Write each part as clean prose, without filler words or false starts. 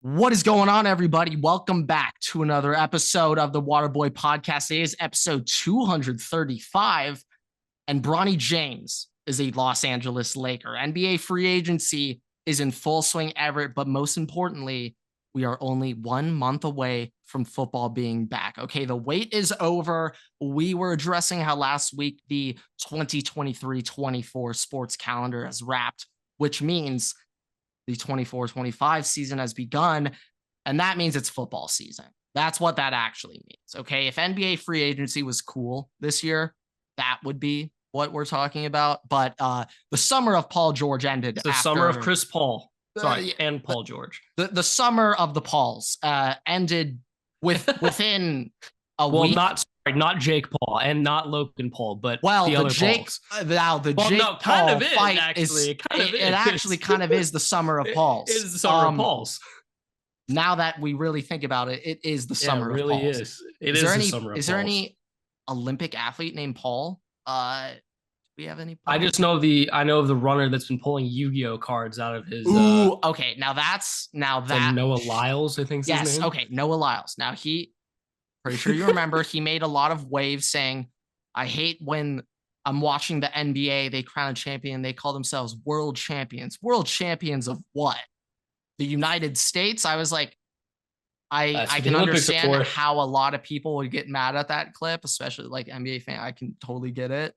What is going on, everybody? Welcome back to another episode of the Waterboy Podcast. Today is episode 235, and Bronny James is a Los Angeles Laker. NBA free agency is in full swing, Everett, but most importantly, we are only 1 month away from football being back. Okay, the wait is over. We were addressing how last week the 2023-24 sports calendar has wrapped, which means the 24-25 season has begun, and that means it's football season. That's what that actually means. Okay, if NBA free agency was cool this year, that would be what we're talking about. But the summer of Paul George ended. It's the summer of Chris Paul. Sorry, and Paul George. The summer of the Pauls ended within a week. Not Jake Paul and not Logan Paul, but well, the other Jake. Pauls. Now the well, Jake no, Paul kind of is, fight actually. It actually kind of is the summer of Pauls. It is the summer of Pauls. Now that we really think about it, it is the summer of Pauls. It really is. It is the summer of Pauls. Is there any Olympic athlete named Paul? Do we have any? Pauls? I know of the runner that's been pulling Yu-Gi-Oh cards out of his. Ooh, okay. Now that like Noah Lyles, I think. Yes. His name. Okay, Noah Lyles. Now pretty sure you remember he made a lot of waves saying, "I hate when I'm watching the NBA. They crown a champion. They call themselves world champions. World champions of what? The United States?" I was like, I can understand how a lot of people would get mad at that clip, especially like NBA fan. I can totally get it.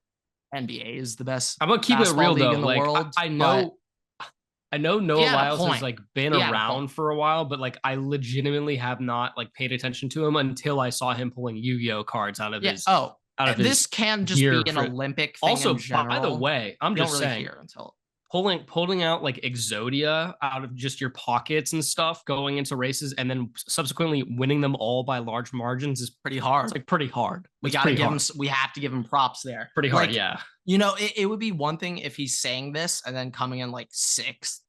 NBA is the best. I'm gonna keep it real though. In the world, I know Noah Lyles has like been around for a while, but like I legitimately have not like paid attention to him until I saw him pulling Yu-Gi-Oh cards out of his. Oh, this can just be an Olympic thing. Also, in general. By the way, I'm just really saying, hear until pulling out like Exodia out of just your pockets and stuff going into races and then subsequently winning them all by large margins is pretty hard. It's like pretty hard. We have to give him props there. Pretty hard, like, yeah. You know, it would be one thing if he's saying this and then coming in like sixth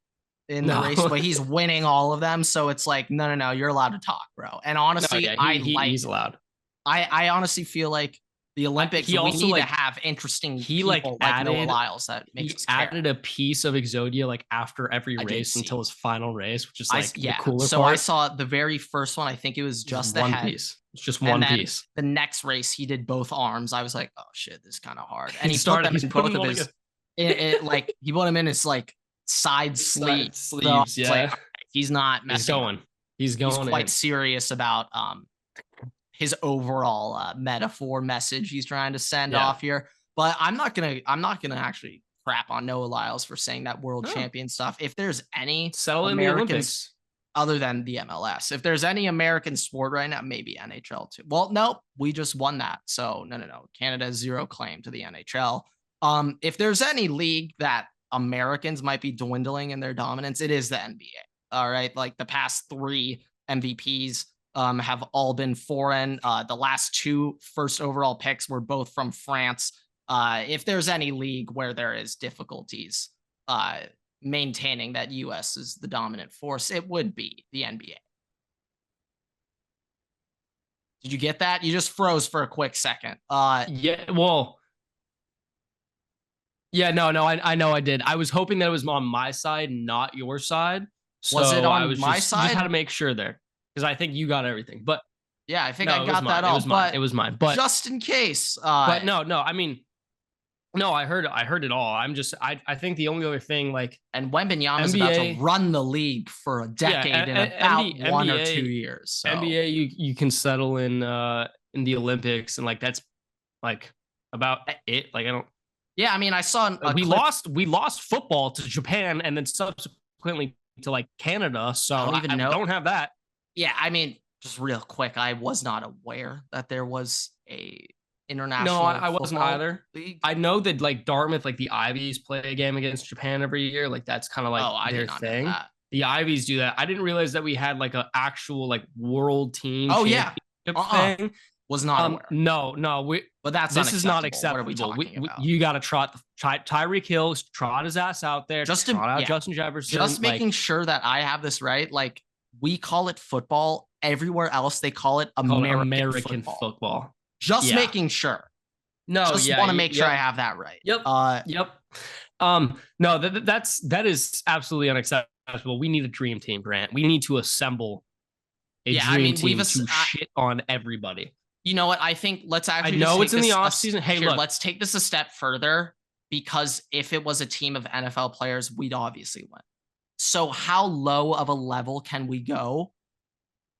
in the race, but he's winning all of them. So it's like, no, you're allowed to talk, bro. And honestly, he's allowed. I honestly feel like the Olympics, we need to have interesting people like Noah Lyles that makes us added a piece of Exodia like after every race until his final race, which is like the cooler so part. I saw the very first one. I think it was just one the head. piece. It's just one piece. The next race, he did both arms. I was like, oh shit, this is kind of hard. And he started in both of his, like he put him in his like side sleeves. So yeah, like, he's not messing. He's going. He's quite serious about his overall metaphor message he's trying to send off here. But I'm not gonna actually crap on Noah Lyles for saying that world champion stuff. If there's any Americans other than the MLS, if there's any American sport right now, maybe NHL too. Well, nope, we just won that. So no. Canada has zero claim to the NHL. If there's any league that Americans might be dwindling in their dominance, it is the NBA. All right. Like the past 3 MVPs have all been foreign. The last 2 first overall picks were both from France. If there's any league where there is difficulties maintaining that US is the dominant force, it would be the NBA. Did you get that? You just froze for a quick second. Yeah, well, yeah, no, I know I did. I was hoping that it was on my side, not your side. Was it on my side? Just had to make sure there. Because I think you got everything, but yeah, I think I got that all. It was mine, but just in case. But no, I mean, no, I heard it all. I think the only other thing, like, and Wembanyama is about to run the league for a decade in about 1 or 2 years. So. NBA, you can settle in the Olympics, and like that's like about it. Like I don't. Yeah, I mean, I saw we lost football to Japan, and then subsequently to like Canada. So I don't have that. Yeah, I mean, just real quick, I was not aware that there was a international. No, I wasn't either. League. I know that like Dartmouth, like the Ivies play a game against Japan every year. Like that's kind of like their thing. The Ivies do that. I didn't realize that we had like an actual like world team. Oh yeah, thing. Was not aware. No. But this is not acceptable. What are we talking about? You got to trot Tyreek Hill, trot his ass out there. Justin Jefferson. Just making sure that I have this right. Like we call it football. Everywhere else, they call it American football. Just making sure. No, just want to make sure I have that right. Yep. No, that is absolutely unacceptable. We need a dream team, Grant. We need to assemble a dream team to shit on everybody. You know what? I think let's actually. I know it's in the off season. Hey, look, let's take this a step further, because if it was a team of NFL players, we'd obviously win. So how low of a level can we go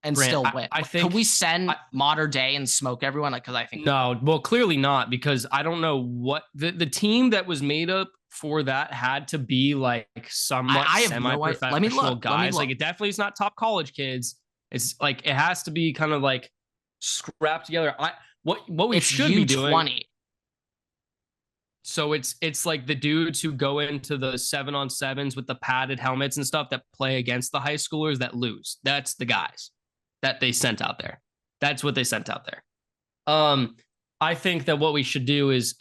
and Grant, still win? I think, could we send Modern Day and smoke everyone? Like, because I think no. Well, clearly not, because I don't know what the team that was made up for that had to be like somewhat semi-professional guys. Like, it definitely is not top college kids. It's like it has to be kind of like scrapped together. What we should be doing. So it's like the dudes who go into the 7-on-7s with the padded helmets and stuff that play against the high schoolers that lose. That's the guys that they sent out there. That's what they sent out there. I think that what we should do is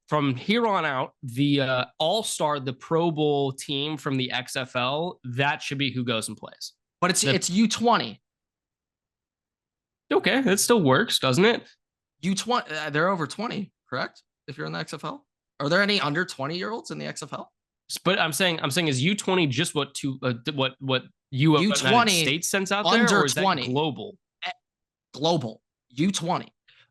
from here on out, the All-Star, the Pro Bowl team from the XFL, that should be who goes and plays. But it's U20. Okay, that still works, doesn't it? U20, they're over 20, correct? If you're in the XFL, are there any under 20-year-olds in the XFL? But I'm saying is U20 just what U20 United States sends out there, or is 20 that global? Global U20.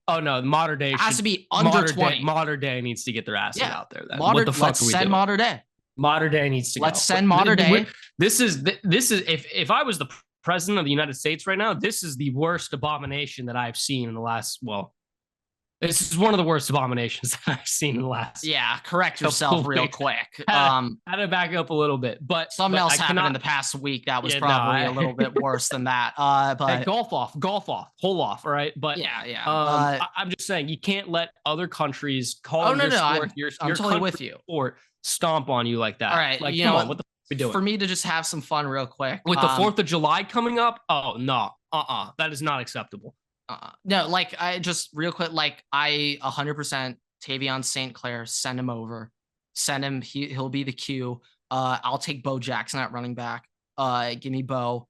Oh no, Modern Day it has to be under 20. Modern Day needs to get their ass out there. Then. What the fuck let's send Modern Day. Modern Day needs to let's send Modern Day. This is if I was the president of the United States right now, this is the worst abomination that I've seen in the last, well, this is one of the worst abominations that I've seen in the last. Yeah, correct yourself real quick. Had to back up a little bit, but something else happened in the past week that was probably a little bit worse than that. But hey, golf off, hold off, all right. But yeah. I'm just saying you can't let other countries call your sport, I'm totally with you, or stomp on you like that. All right, like come on, what the fuck are we doing? For me to just have some fun real quick with the 4th of July coming up. Oh no, that is not acceptable. No, like I just real quick, like I 100% Tavion St. Clair, send him over, send him. He'll be the Q. I'll take Bo Jackson at running back. Give me Bo.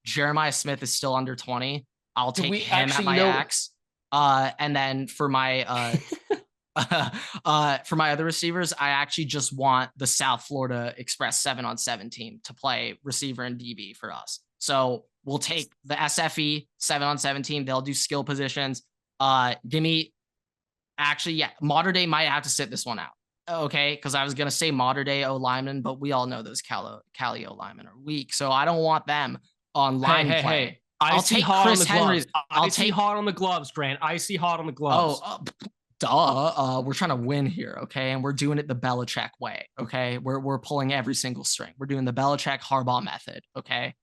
Jeremiah Smith is still under 20. I'll take him at my X. And then for my for my other receivers, I actually just want the South Florida Express 7-on-7 team to play receiver and DB for us. So we'll take the SFE 7-on-7 team. They'll do skill positions. Give me, actually, yeah, Modern Day might have to sit this one out. Okay, because I was gonna say Modern Day O linemen, but we all know those Cali O linemen are weak, so I don't want them on line play. Hey. I'll take Chris Henry. I'll take hot on the gloves, Grant. I see hot on the gloves. We're trying to win here, okay? And we're doing it the Belichick way, okay? We're pulling every single string. We're doing the Belichick Harbaugh method, okay?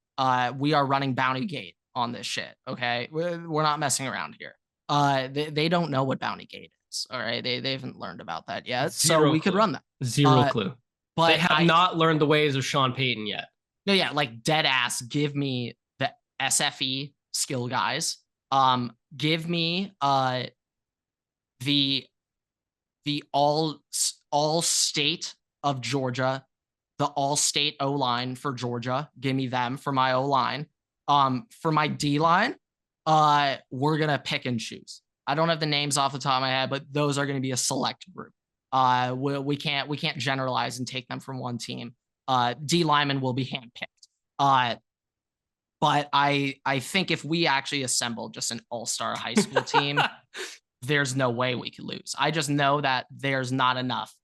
We are running Bounty Gate on this shit, okay? We're not messing around here. They don't know what Bounty Gate is, all right? They haven't learned about that yet, so we could run that. Zero clue. But they have not learned the ways of Sean Payton yet. No, yeah, like dead ass. Give me the SFE skill guys. Give me the all state of Georgia, the all state O line for Georgia. Give me them for my O line. For my D line, we're gonna pick and choose. I don't have the names off the top of my head, but those are gonna be a select group. We can't generalize and take them from one team. D linemen will be handpicked. But I think if we actually assemble just an all-star high school team, there's no way we could lose. I just know that there's not enough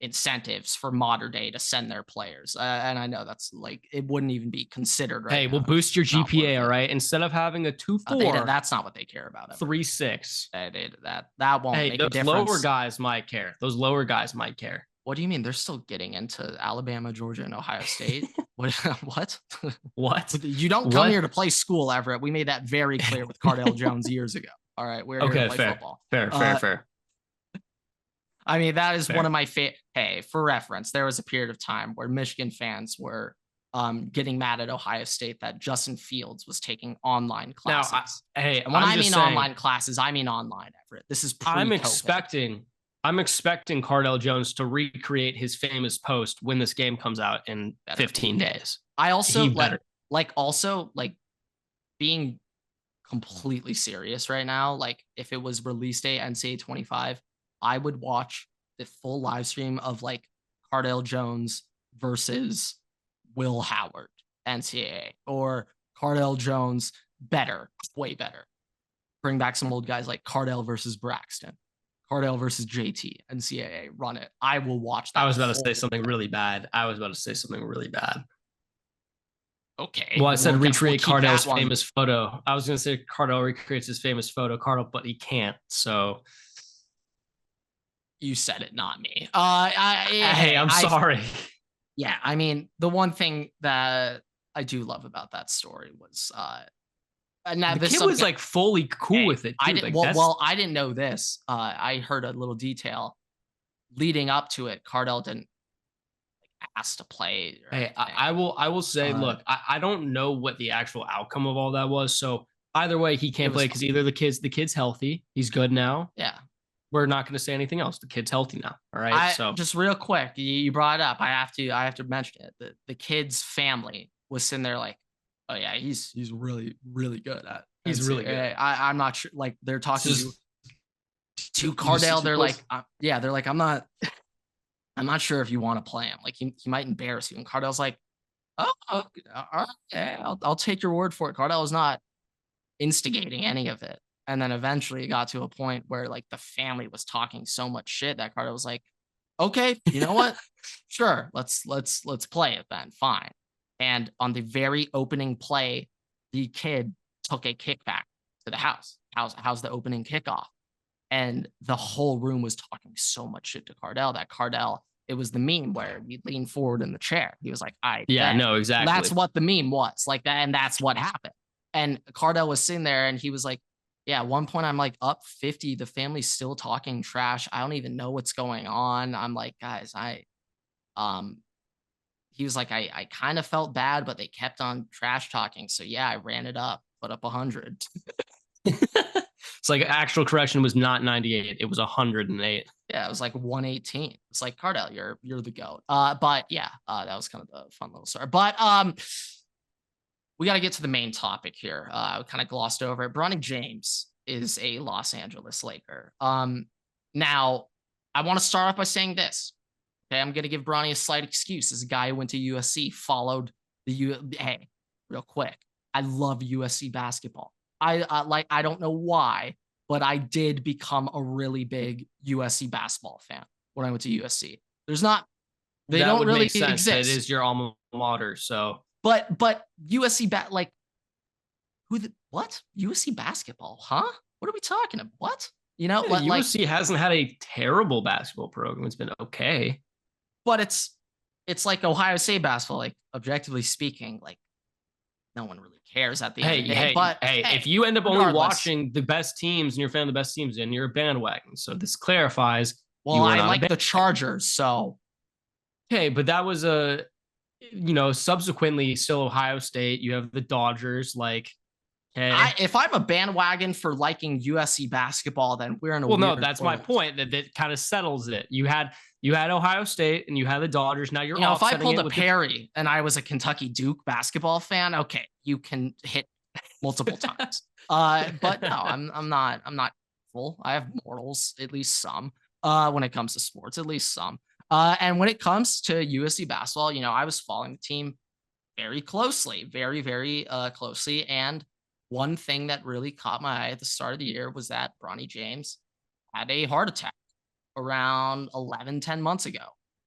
incentives for Modern Day to send their players. And I know that's like, it wouldn't even be considered right Hey, now. We'll boost your GPA, all right? Instead of having a 2.4. That's not what they care about. 3.6. That won't make a difference. Those lower guys might care. What do you mean? They're still getting into Alabama, Georgia, and Ohio State. What? What? You don't come here to play school, Everett. We made that very clear with Cardale Jones years ago. All right, we're here to play football. Fair. I mean, that is one of my favorite. Hey, for reference, there was a period of time where Michigan fans were getting mad at Ohio State that Justin Fields was taking online classes. Now, and when I mean online classes, I mean online, Everett. This is pre-COVID. I'm expecting Cardale Jones to recreate his famous post when this game comes out in 15 days. I also like being completely serious right now. Like if it was release day NCAA 25, I would watch the full live stream of like Cardale Jones versus Will Howard NCAA, or Cardale Jones better, way better. Bring back some old guys like Cardale versus Braxton, Cardale versus JT, NCAA. Run it. I will watch that. I was about to say something really bad. Okay. Well, I said recreate Cardale's one. famous photo. I was going to say Cardale recreates his famous photo, Cardale, but he can't. So you said it, not me. hey, I'm sorry. Yeah, I mean, the one thing that I do love about that story was now the kid was like fully cool with it. I didn't. Well, I didn't know this. I heard a little detail leading up to it. Cardale didn't ask to play. Hey, I will say, look, I don't know what the actual outcome of all that was. So either way, he can't play because either the kid's healthy, he's good now. Yeah. We're not going to say anything else. The kid's healthy now. All right. So just real quick, you brought it up. I have to mention it. The kid's family was sitting there like, oh yeah, he's really, really good at. He's really good. I'm not sure. Like they're talking to Cardale. They're like, yeah, they're like, I'm not sure if you want to play him. Like he might embarrass you. And Cardale's like, oh, okay, I'll take your word for it. Cardale is not instigating any of it. And then eventually it got to a point where like the family was talking so much shit that Cardale was like, okay, you know what? Sure, let's play it then. Fine. And on the very opening play, the kid took a kickback to the house. How's the opening kickoff? And the whole room was talking so much shit to Cardale that Cardale, it was the meme where he leaned forward in the chair. He was like, no, exactly. That's what the meme was like that. And that's what happened. And Cardale was sitting there and he was like, yeah, at one point I'm like up 50. The family's still talking trash. I don't even know what's going on. I'm like, guys, he was like, I kind of felt bad, but they kept on trash talking. So yeah, I ran it up, put up 100. It's like actual correction was not 98. It was 108. Yeah, it was like 118. It's like Cardale, you're the GOAT. But yeah, that was kind of the fun little story. But we got to get to the main topic here. We kind of glossed over it. Bronny James is a Los Angeles Laker. Now, I want to start off by saying this. Okay, I'm going to give Bronny a slight excuse. As a guy who went to USC, followed hey, real quick. I love USC basketball. I don't know why, but I did become a really big USC basketball fan when I went to USC. They don't really exist. It is your alma mater, so. But USC what? USC basketball, huh? What are we talking about? What? You know, yeah, USC hasn't had a terrible basketball program. It's been okay. But it's like Ohio State basketball, like objectively speaking, like no one really cares at the end of the day. But if you end up only watching the best teams and you're a fan of the best teams, then you're a bandwagon. So this clarifies. Well, I like the Chargers, so. Okay, but that was subsequently still Ohio State. You have the Dodgers, like. Okay. If I'm a bandwagon for liking USC basketball, then we're in a no, that's my point. That kind of settles it. You had Ohio State and you had the Dodgers. Now you're if I pulled a Perry and I was a Kentucky Duke basketball fan, okay, you can hit multiple times. But no, I'm not full. I have morals, at least some. When it comes to sports, at least some. And when it comes to USC basketball, I was following the team very closely, very, very closely. And one thing that really caught my eye at the start of the year was that Bronny James had a heart attack around 10 months ago.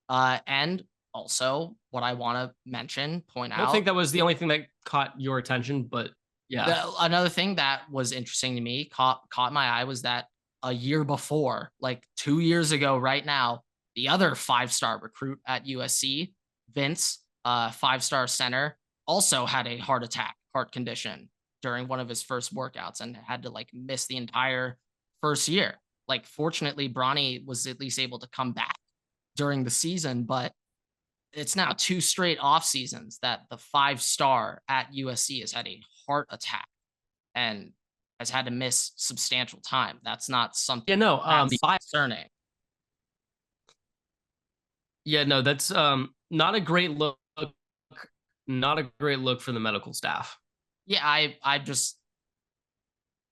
And also what I want to point out. I don't think that was the only thing that caught your attention, but yeah. Another thing that was interesting to me, caught my eye, was that a year before, like 2 years ago right now, the other 5-star recruit at USC, Vince, 5-star center, also had a heart condition during one of his first workouts and had to like miss the entire first year. Like, fortunately, Bronny was at least able to come back during the season, but it's now 2 straight off seasons that the 5-star at USC has had a heart attack and has had to miss substantial time. That's not something concerning. Yeah, no, that's not a great look. Not a great look for the medical staff. Yeah,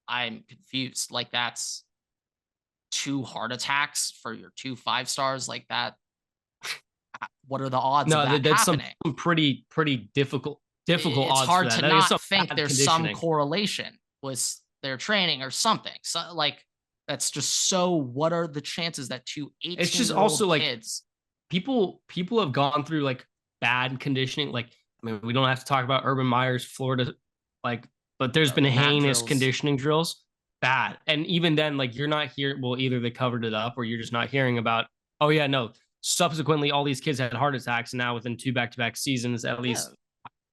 I'm confused. Like, that's 2 heart attacks for your 2 5-stars like that, what are the odds of No, that that's some happening? pretty difficult It's odds for hard that. to That is not some think bad there's some conditioning. correlation with their training or something. So, like, that's just so what are the chances that 2 It's just 18-year-old also like kids. people have gone through like bad conditioning. Like, I mean, we don't have to talk about Urban Meyer's Florida, like, but there's been The mat heinous drills. conditioning drills, bad. And even then, like, you're not here. Well, either they covered it up or you're just not hearing about. Oh yeah, no. Subsequently, all these kids had heart attacks. And now within 2 back-to-back seasons, at Yeah. least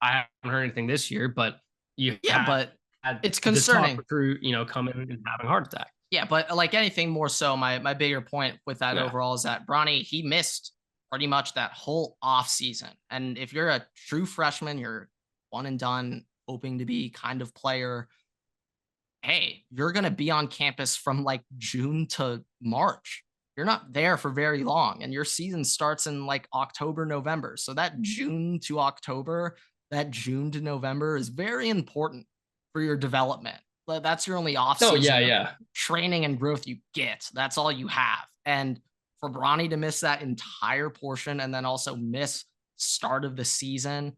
I haven't heard anything this year. But you Yeah, but had it's the top concerning. recruit, come in and having a heart attack. Yeah, but like anything more so, my bigger point with that Yeah. overall is that Bronny, he missed pretty much that whole off season. And if you're a true freshman, you're one and done, hoping to be kind of player, hey, you're gonna be on campus from like June to March. You're not there for very long, and your season starts in like October, November. So that June to October, that June to November is very important for your development. That's your only off Oh yeah, season of yeah. training and growth you get. That's all you have. And for Bronny to miss that entire portion and then also miss start of the season,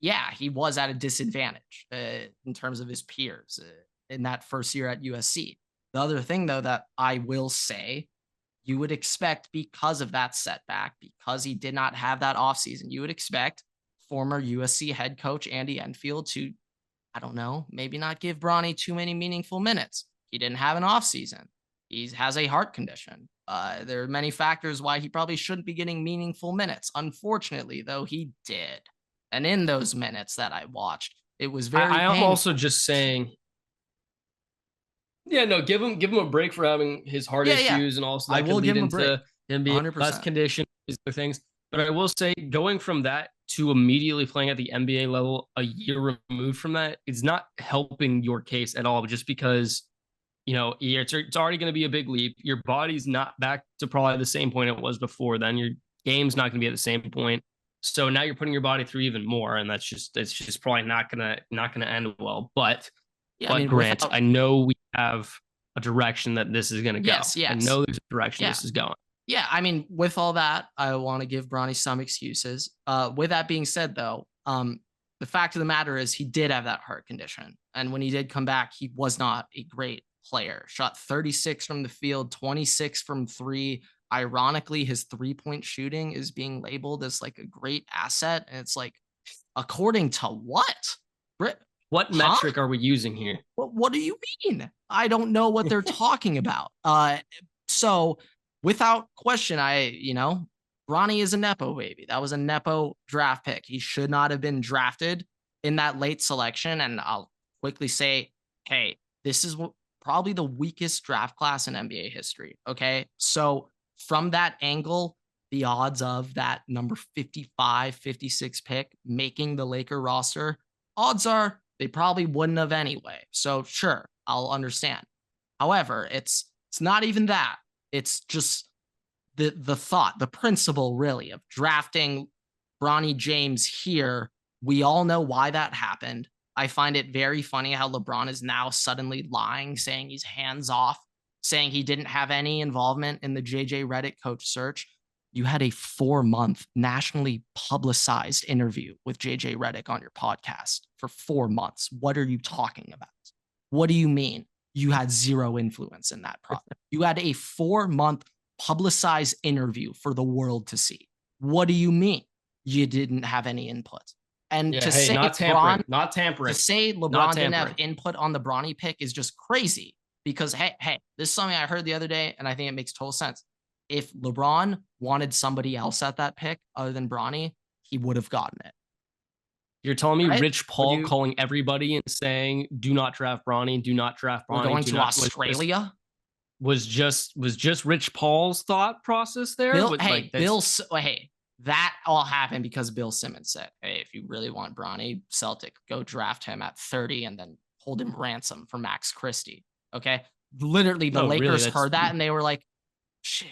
yeah, he was at a disadvantage in terms of his peers in that first year at USC. The other thing, though, that I will say, you would expect because of that setback, because he did not have that offseason, you would expect former USC head coach Andy Enfield to, I don't know, maybe not give Bronny too many meaningful minutes. He didn't have an offseason. He has a heart condition. There are many factors why he probably shouldn't be getting meaningful minutes. Unfortunately, though, he did. And in those minutes that I watched, it was very I am also painful. just saying, yeah, no, give him a break for having his heart Yeah, yeah. issues, and also I that could will give lead him a break. into him being less 100%. conditioned, these other things. But I will say, going from that to immediately playing at the NBA level a year removed from that, it's not helping your case at all. Just because it's already going to be a big leap. Your body's not back to probably the same point it was before. Then your game's not going to be at the same point. So now you're putting your body through even more, and it's just probably not gonna end well. But Yeah, I but mean, Grant, without I know we have a direction that this is going to go. yes, I yes. know there's a direction Yeah. this is going. Yeah, I mean, with all that, I want to give Bronny some excuses. With that being said, though, the fact of the matter is he did have that heart condition, and when he did come back, he was not a great player. Shot 36 from the field, 26 from three. Ironically, his 3-point shooting is being labeled as like a great asset, and it's like, according to what? Brit, What huh? metric are we using here? What do you mean? I don't know what they're talking about. So without question, Bronny is a Nepo baby. That was a Nepo draft pick. He should not have been drafted in that late selection. And I'll quickly say, hey, this is probably the weakest draft class in NBA history. Okay. So from that angle, the odds of that number 55, 56 pick making the Laker roster, odds are they probably wouldn't have anyway. So sure, I'll understand. However, it's not even that. It's just the thought, the principle really of drafting Bronny James here. We all know why that happened. I find it very funny how LeBron is now suddenly lying, saying he's hands off, saying he didn't have any involvement in the JJ Redick coach search. You had a 4-month nationally publicized interview with JJ Redick on your podcast for 4 months. What are you talking about? What do you mean you had zero influence in that process? You had a 4-month publicized interview for the world to see. What do you mean you didn't have any input? And Yeah, hey, not tampering, not tampering. To say Not LeBron didn't have tampering. input on the Bronny pick is just crazy because hey, this is something I heard the other day, and I think it makes total sense. If LeBron wanted somebody else at that pick other than Bronny, he would have gotten it. You're telling me Right? Rich Paul calling everybody and saying, "Do not draft Bronny, do not draft Bronny." We're going to Australia. Was just Rich Paul's thought process there? Bill, With, hey, like, Bill, hey, that all happened because Bill Simmons said, "Hey, if you really want Bronny, Celtic, go draft him at 30 and then hold him ransom for Max Christie." Okay, literally, the Lakers heard that and they were like, "Shit,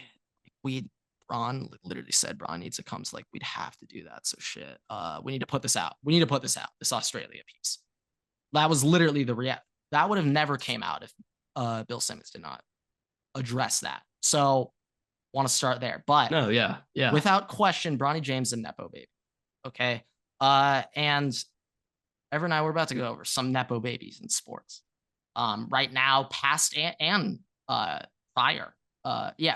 Bron literally said Bron needs to come. So like, we'd have to do that. So shit, we need to put this out. We need to put this out. This Australia piece." That was literally the react. That would have never came out if Bill Simmons did not address that. So want to start there. But no, yeah. Without question, Bronny James and Nepo Baby. Okay. And Ever and I were about to go over some Nepo babies in sports. Right now, past and prior.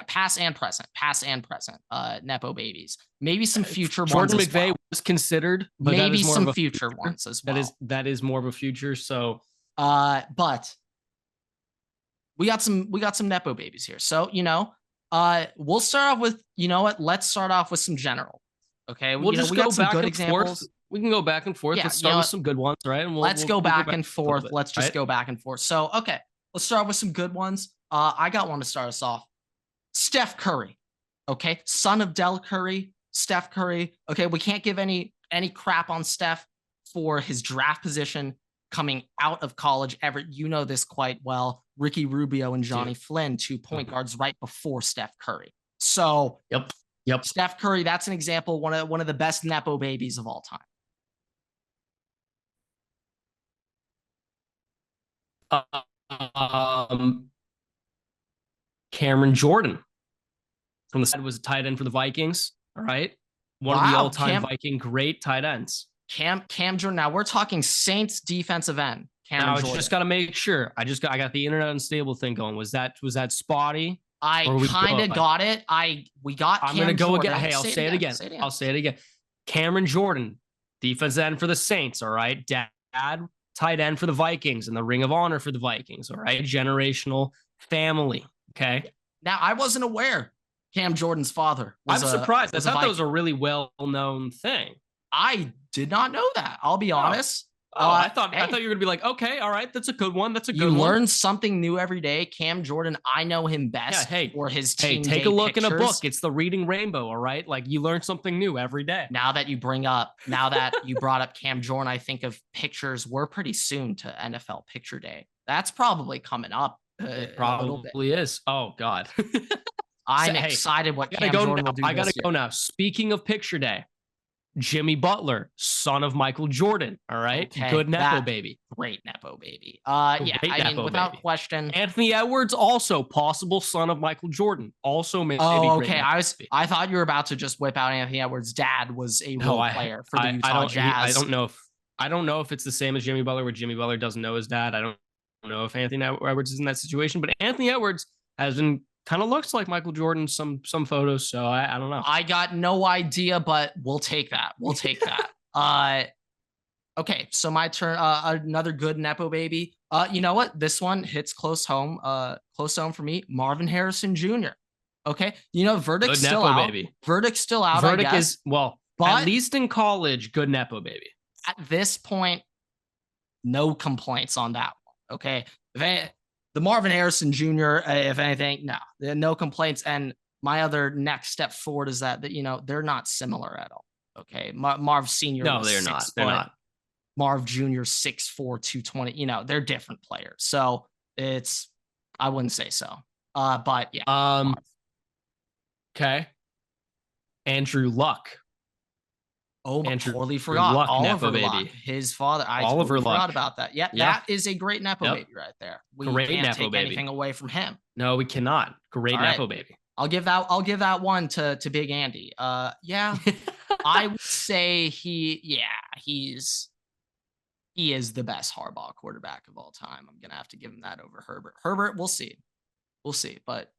Past and present. Nepo babies. Maybe some future Jordan ones. McVay well. was considered, but maybe some future ones as well. That is more of a future. So, but we got some Nepo babies here. So we'll start off with Let's start off with some general. Okay, we'll just go back and examples. Forth. We can go back and forth. Yeah, let's start with some good ones, right? And let's go back and forth. Let's just go back and forth. So, okay, let's start with some good ones. I got one to start us off. Steph Curry, okay, son of Del Curry, Steph Curry. Okay, we can't give any crap on Steph for his draft position coming out of college. Everett, you know this quite well. Ricky Rubio and Johnny Flynn, 2 point guards right before Steph Curry. So, yep. Steph Curry, that's an example. One of the best Nepo babies of all time. Cameron Jordan from the side was a tight end for the Vikings. All right. One of the all-time Viking great tight ends. Cam Jordan. Now we're talking Saints defensive end. Cameron Jordan. Just got to make sure. I got the internet unstable thing going. Was that spotty? I kind of got it. We got. I'm going to go again. Hey, I'll say it again. I'll say it again. Cameron Jordan, defensive end for the Saints. All right. Dad, tight end for the Vikings and the Ring of Honor for the Vikings. All right. Generational family. Okay. Now, I wasn't aware Cam Jordan's father was I'm surprised. I thought that was a really well-known thing. I did not know that. I'll be honest. I thought you were going to be like, okay, all right, that's a good one. That's a good one. You learn something new every day. Cam Jordan, I know him best for his team day take a look pictures. In a book. It's the Reading Rainbow, all right? Like, you learn something new every day. Now that you brought up Cam Jordan, I think of pictures. We're pretty soon to NFL Picture Day. That's probably coming up. It probably is. Oh, God. I'm excited what Cam Jordan will do. I got to go now. Speaking of Picture Day, Jimmy Butler, son of Michael Jordan. All right. Okay, good Nepo baby. Great Nepo baby. Without question. Anthony Edwards, also possible son of Michael Jordan. Also maybe. Oh, okay. I thought you were about to just whip out Anthony Edwards' dad was a role player for the Utah Jazz. I don't know if it's the same as Jimmy Butler, where Jimmy Butler doesn't know his dad. I don't know if Anthony Edwards is in that situation, but Anthony Edwards has been kind of looks like Michael Jordan, some photos. So I don't know. I got no idea, but we'll take that. Okay. So my turn. Another good Nepo baby. You know what? This one hits close home for me. Marvin Harrison Jr. Okay. Verdict's still out. Baby. Verdict's still out. Verdict is, but at least in college, good Nepo baby. At this point, no complaints on that one. Okay. The Marvin Harrison Jr., if anything, no complaints. And my other next step forward is that they're not similar at all. Okay. Marv Sr. No, they're not. They're not. Marv Jr. 6'4", 220. They're different players. So I wouldn't say so. But yeah. Okay. Andrew Luck. Oh, totally forgot. Luck, Oliver Nepo Luck, baby. His father. I totally forgot about that. Yeah, that is a great Nepo baby right there. We can't take anything away from him. No, we cannot. Great Nepo baby. I'll give that one to Big Andy. Yeah, I would say he is the best Harbaugh quarterback of all time. I'm gonna have to give him that over Herbert. Herbert, we'll see, but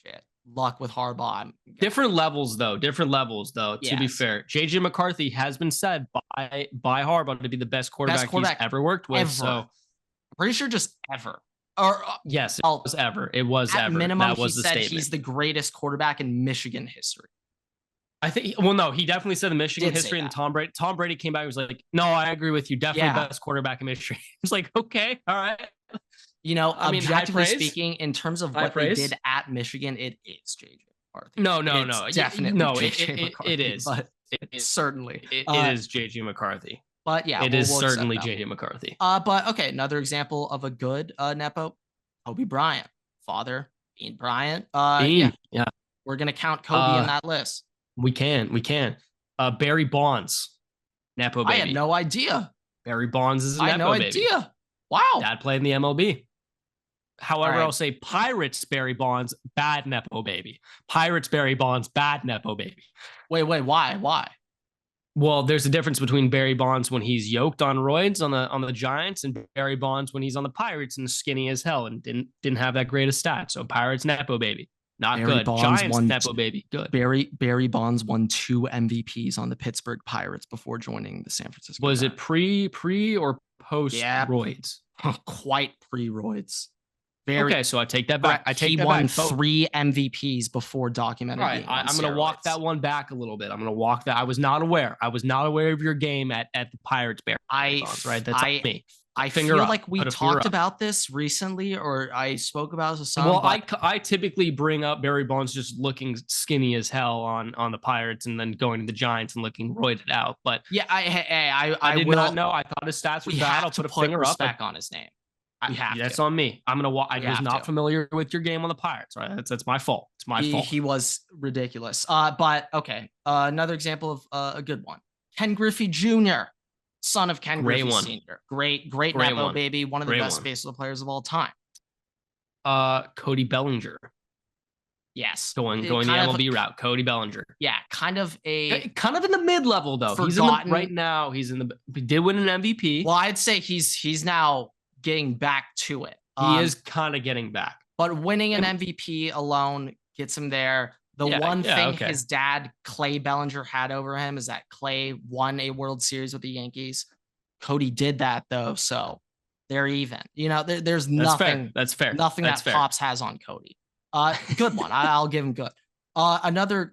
shit. Luck with Harbaugh. Different levels, though. Yes. To be fair, JJ McCarthy has been said by Harbaugh to be the best quarterback he's ever worked with. So I'm pretty sure just ever. Yes, it was ever. It was at ever. Minimum, that was he the said statement. He's the greatest quarterback in Michigan history. I think. Well, no, he definitely said in Michigan history. And Tom Brady came back and was like, "No, I agree with you. Definitely best quarterback in Michigan." It's like, okay, all right. Objectively speaking, in terms of what they did at Michigan, it is JJ McCarthy. No. Definitely JJ McCarthy. It is. But certainly. It is JJ McCarthy. But yeah. It is certainly JJ McCarthy. But okay, another example of a good Nepo, Kobe Bryant. Father, Bean Bryant. Yeah. We're going to count Kobe in that list. We can. Barry Bonds. Nepo baby. I had no idea. Barry Bonds is a Nepo baby. I had no idea. Wow. Dad played in the MLB. However, I'll say Pirates Barry Bonds, bad Nepo baby. Pirates Barry Bonds, bad Nepo baby. Wait, why? Well, there's a difference between Barry Bonds when he's yoked on roids on the Giants, and Barry Bonds when he's on the Pirates and skinny as hell and didn't have that great a stat. So Pirates Nepo baby, not Barry good. Bonds Giants Nepo baby, good. Barry Bonds won 2 MVPs on the Pittsburgh Pirates before joining the San Francisco. Was it pre or post roids? Quite pre-roids. Okay, so I take that back. He won 3 MVPs before documented. All right, I'm going to walk that one back a little bit. I'm going to walk that. I was not aware of your game at the Pirates Bears. Right, that's me. I feel like we talked about this recently, or I spoke about this. Well, I typically bring up Barry Bonds just looking skinny as hell on the Pirates, and then going to the Giants and looking roided out. But yeah, I did not know. I thought his stats were bad. I'll put a finger up on his name. That's on me. I'm gonna. I was not familiar with your game on the Pirates. Right, that's my fault. It's my fault. He was ridiculous. But okay. Another example of a good one. Ken Griffey Jr., son of Ken Griffey Sr. Great Nepo baby. One of the best baseball players of all time. Cody Bellinger. Yes, going the MLB route. Cody Bellinger. Yeah, kind of in the mid level though. Right now. He did win an MVP. Well, I'd say he's now getting back to it. He is kind of getting back. But winning an MVP alone gets him there. The one thing his dad, Clay Bellinger, had over him is that Clay won a World Series with the Yankees. Cody did that, though, so they're even. There's nothing. That's fair. Nothing that Pops has on Cody. Good one. I'll give him good. Another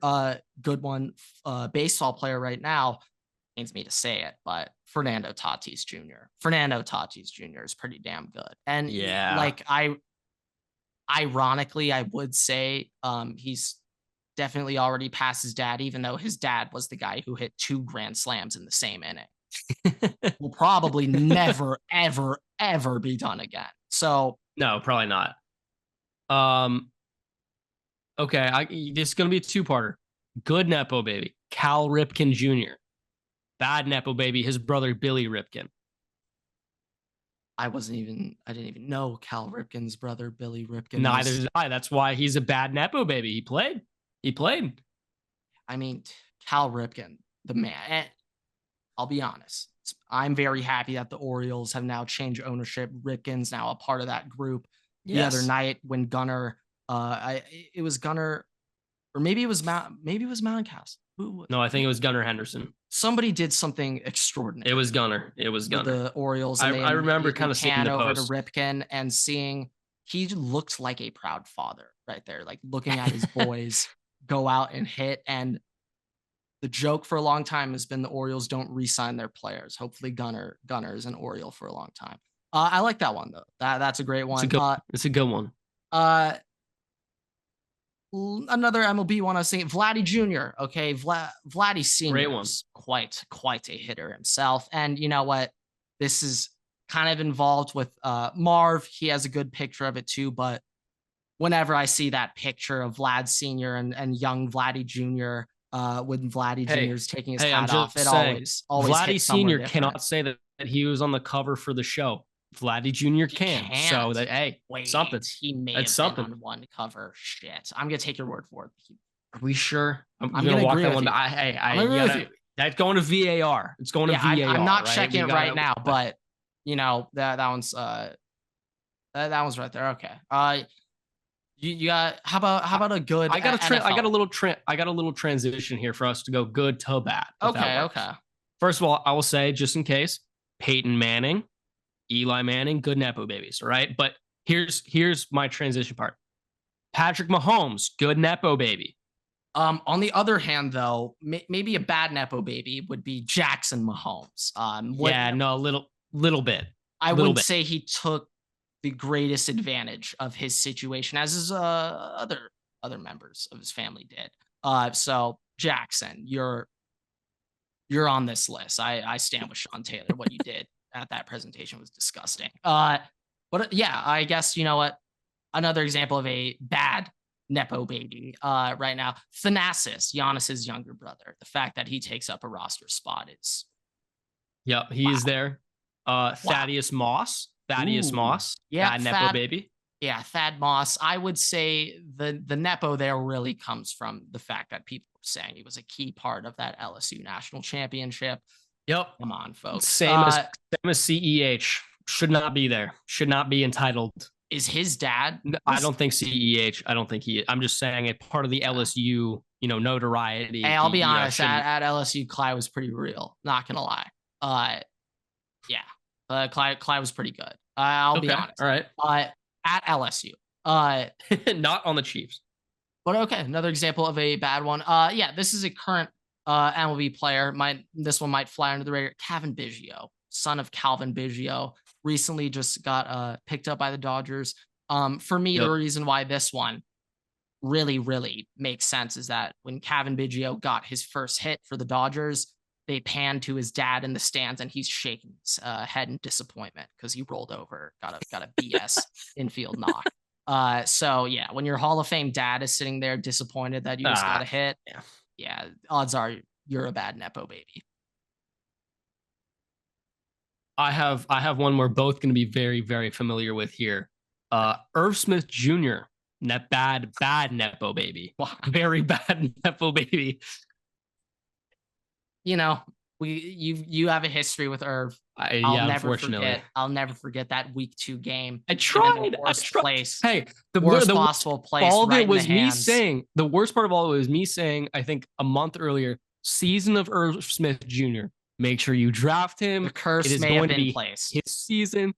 good one, baseball player right now, pains me to say it, but Fernando Tatis Jr. Fernando Tatis Jr. is pretty damn good. And ironically, I would say he's definitely already past his dad, even though his dad was the guy who hit 2 grand slams in the same inning. Will probably never, ever, ever be done again. So no, probably not. Okay, this is gonna be a 2-parter. Good Nepo baby, Cal Ripken Jr. Bad Nepo baby, his brother Billy Ripken. I didn't even know Cal Ripken's brother Billy Ripken. Neither did I. That's why he's a bad Nepo baby. He played. I mean, Cal Ripken, the man. I'll be honest. I'm very happy that the Orioles have now changed ownership. Ripken's now a part of that group. The other night when Gunnar, it was Gunnar, or maybe it was Mountcastle. No, I think it was Gunnar Henderson. Somebody did something extraordinary. It was Gunnar. The Orioles. I remember kind of seeing the over post. to Ripken and seeing he looked like a proud father right there, like looking at his boys go out and hit. And the joke for a long time has been the Orioles don't re-sign their players. Hopefully Gunnar is an Oriole for a long time. I like that one though. That's a great one. It's a good one. Another MLB one I was saying, Vladdy Jr. Okay, Vladdy Sr. is quite a hitter himself. And you know what? This is kind of involved with Marv. He has a good picture of it too. But whenever I see that picture of Vlad Sr. and young Vladdy Jr., when Vladdy Jr. is taking his hat off, it always Vladdy Sr. cannot say that he was on the cover for the show. Vladdy Jr. can. So that something. He may have been on one cover. Shit. I'm gonna take your word for it. Are we sure? I'm gonna walk that one back. That's going to VAR. It's going to VAR. I'm not checking it right now, but that one's that one's right there. Okay. You got how about a good? I got a little transition here for us to go good to bad. Okay. First of all, I will say, just in case, Peyton Manning, Eli Manning, good Nepo babies, all right? But here's my transition part. Patrick Mahomes, good Nepo baby. On the other hand, though, maybe a bad Nepo baby would be Jackson Mahomes. Little bit. I would say he took the greatest advantage of his situation, as his other members of his family did. So Jackson, you're on this list. I stand with Sean Taylor. What you did at that presentation was disgusting. But yeah, I guess you know what? Another example of a bad Nepo baby right now. Thanasis, Giannis's younger brother. The fact that he takes up a roster spot is. Yep, he is there. Thaddeus Moss. Yeah, bad Nepo baby. Yeah, Thad Moss. I would say the Nepo there really comes from the fact that people were saying he was a key part of that LSU national championship. Yep. Come on, folks. Same as CEH. Should not be there. Should not be entitled. Is his dad? I don't think CEH. I don't think I'm just saying it part of the LSU, notoriety. Hey, I'll be honest. At LSU, Clyde was pretty real. Not gonna lie. Yeah. Clyde was pretty good. I'll be honest. All right. At LSU. Not on the Chiefs. But okay, another example of a bad one. Yeah, this is a current MLB player. This one might fly under the radar. Cavan Biggio, son of Calvin Biggio, recently just got picked up by the Dodgers. For me, the reason why this one really, really makes sense is that when Cavan Biggio got his first hit for the Dodgers, they panned to his dad in the stands and he's shaking his head in disappointment because he rolled over, got a BS infield knock. So yeah, when your Hall of Fame dad is sitting there disappointed that you just got a hit, yeah, odds are you're a bad Nepo baby. I have one we're both going to be very, very familiar with here. Irv Smith Jr. Bad Nepo baby. Very bad Nepo baby. You have a history with Irv. I'll never forget that week 2 game. I tried. Place. Hey, the worst possible place. All of it was me saying. The worst part of all it was me saying. I think a month earlier, season of Irv Smith Jr. Make sure you draft him. The curse may have been placed. His season,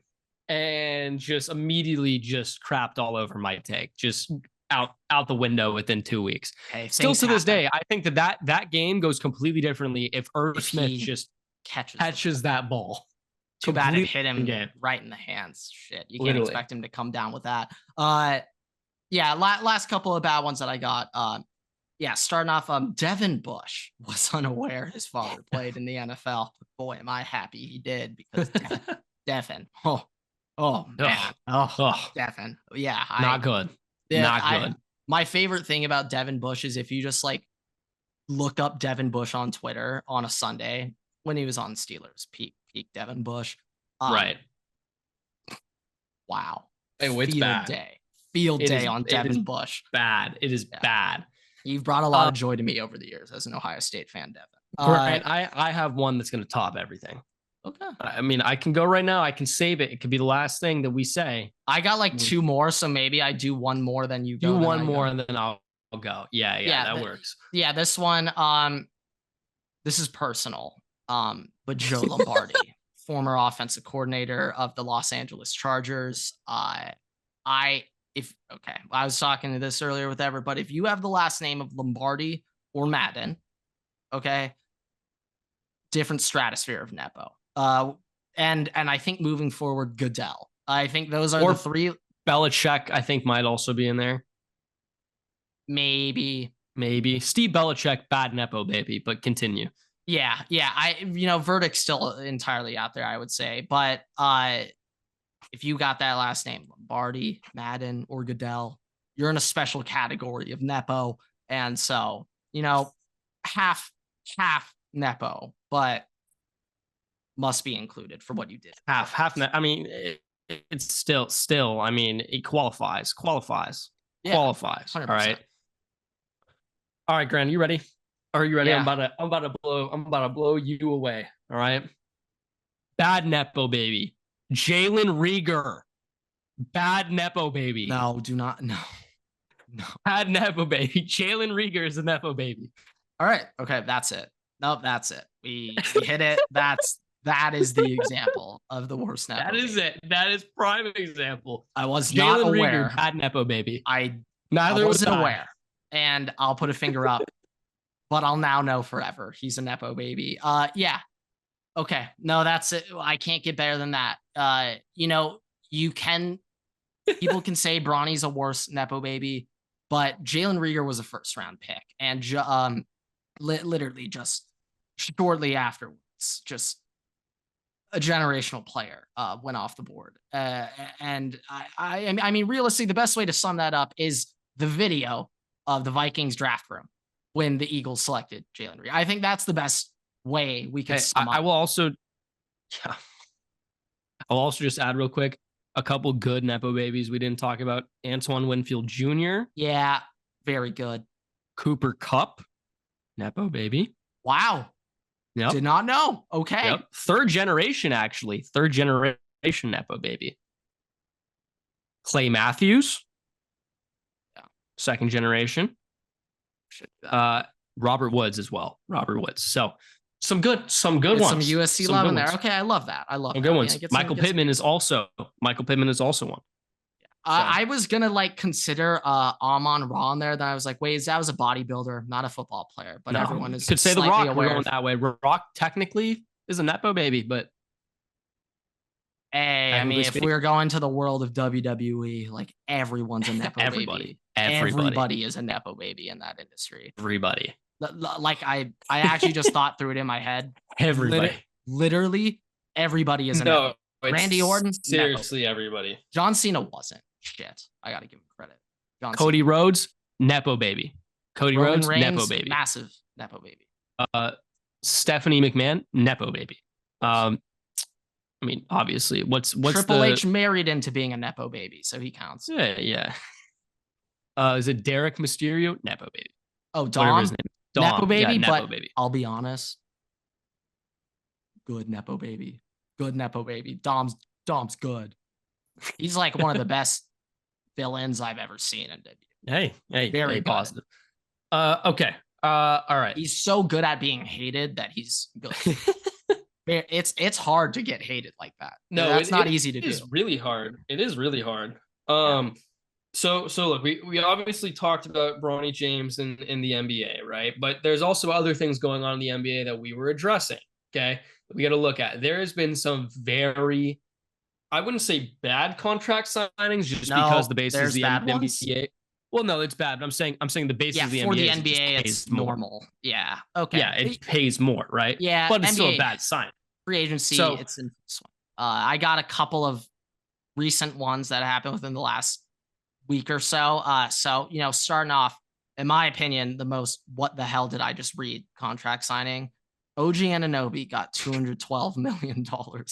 and just immediately just crapped all over my take. Just out the window within 2 weeks. Okay, still to this day, I think that game goes completely differently if Irv Smith just catches that ball. Too bad it hit him right in the hands. Shit, you can't expect him to come down with that. Yeah, last couple of bad ones that I got. Yeah, starting off, Devin Bush was unaware his father played in the NFL. Boy, am I happy he did, because Devin. Oh man. Devin. Yeah. Not good. My favorite thing about Devin Bush is if you just look up Devin Bush on Twitter on a Sunday when he was on Steelers, peak Devin Bush. Right. Wow. It's bad. Field day on Devin Bush. Bad. It is bad. You've brought a lot of joy to me over the years as an Ohio State fan, Devin. And I have one that's going to top everything. Okay. I mean, I can go right now. I can save it. It could be the last thing that we say. I got 2 more, so maybe I do one more than you go. Do one more and then I'll go. Yeah, that works. Yeah, this one, this is personal. But Joe Lombardi, former offensive coordinator of the Los Angeles Chargers. I was talking to this earlier with Everett, but if you have the last name of Lombardi or Madden, okay, different stratosphere of Nepo. And I think moving forward, Goodell. I think those are the 3. Belichick, I think, might also be in there. Maybe Steve Belichick, bad Nepo baby, but continue. Yeah. Verdict's still entirely out there, I would say, but if you got that last name, Lombardi, Madden, or Goodell, you're in a special category of Nepo. And so, half Nepo, but must be included for what you did. Half. I mean, it's still. I mean, it qualifies. Yeah, qualifies. 100%. All right, Grant, you ready? Are you ready? Yeah. I'm about to blow you away. All right. Bad Nepo baby. Jalen Rieger. Bad Nepo baby. No, do not. No. Bad Nepo baby. Jalen Rieger is a Nepo baby. All right. Okay. That's it. Nope. That's it. We hit it. That is the example of the worst Nepo. That is it. That is prime example. I was not aware. Rieger, bad Nepo baby. I wasn't aware. And I'll put a finger up, but I'll now know forever. He's a Nepo baby. Yeah. Okay. No, that's it. I can't get better than that. People can say Bronny's a worse Nepo baby, but Jalen Rieger was a first round pick. And literally just shortly afterwards, just a generational player went off the board. And I mean, realistically, the best way to sum that up is the video of the Vikings draft room when the Eagles selected Jalen Rieger. I think that's the best way we can sum up. I'll also just add real quick. a couple good Nepo babies we didn't talk about. Antoine Winfield Jr., Yeah, very good. Cooper Kupp, Nepo baby. Wow. Yep. Did not know. Okay. Yep. Third generation, actually. Third generation Nepo baby. Clay Matthews. Yeah. Second generation. Robert Woods as well. Robert Woods. So some good ones. Some USC love in there. Okay, I love that. I love some that. good ones. Michael Pittman is also one. I was gonna like consider Amon Ra in there. Then I was like, wait, that was a bodybuilder, not a football player. But everyone is could say the Rock. aware. We're going that way. Rock technically is a Nepo baby, but hey, I mean, if we're going to the world of WWE, like everyone's a Nepo baby. Everybody is a Nepo baby in that industry. Everybody. Like I actually just thought through it in my head. Everybody. Literally everybody is a Nepo. Randy Orton, seriously, everybody. John Cena wasn't. Shit, I gotta give him credit. Cody Rhodes, Nepo baby. Cody Roman Rhodes, Reigns, Nepo baby. Massive Nepo baby. Stephanie McMahon, Nepo baby. I mean, obviously, what's Triple H married into being a Nepo baby, so he counts. Yeah. Is it Derek Mysterio? Nepo baby. Oh, Dom. Nepo baby, Nepo but baby. I'll be honest. Good Nepo baby. Good Nepo baby. Dom's good. He's like one of the best villains I've ever seen in WWE. Hey, very positive. Okay. All right. He's so good at being hated that he's good. It's hard to get hated like that. No, that's not easy to do. It is really hard. It is really hard. So look, we obviously talked about Bronny James in the NBA, right? But there's also other things going on in the NBA that we were addressing. Okay, we got to look at. There has been some very, I wouldn't say bad contract signings, just because the basis of the NBA. Well, no, it's bad. But I'm saying the basis of the NBA. For the NBA, it's normal. Yeah. Okay. Yeah, it pays more, right? Yeah, but it's still a bad sign. Free agency. It's in this one. I got a couple of recent ones that happened within the last week or so. So starting off, in my opinion, the most what the hell did I just read contract signing? OG Anunoby got $212 million,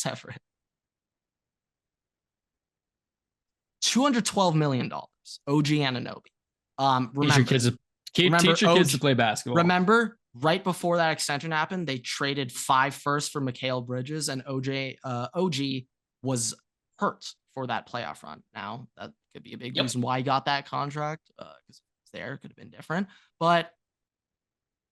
Everett. $212 million. OG Anunoby. Remember, teach your kids to play basketball. Remember, right before that extension happened, they traded 5 firsts for Mikal Bridges, and OG was hurt for that playoff run. Now, that could be a big reason why he got that contract, because it's there. It could have been different. But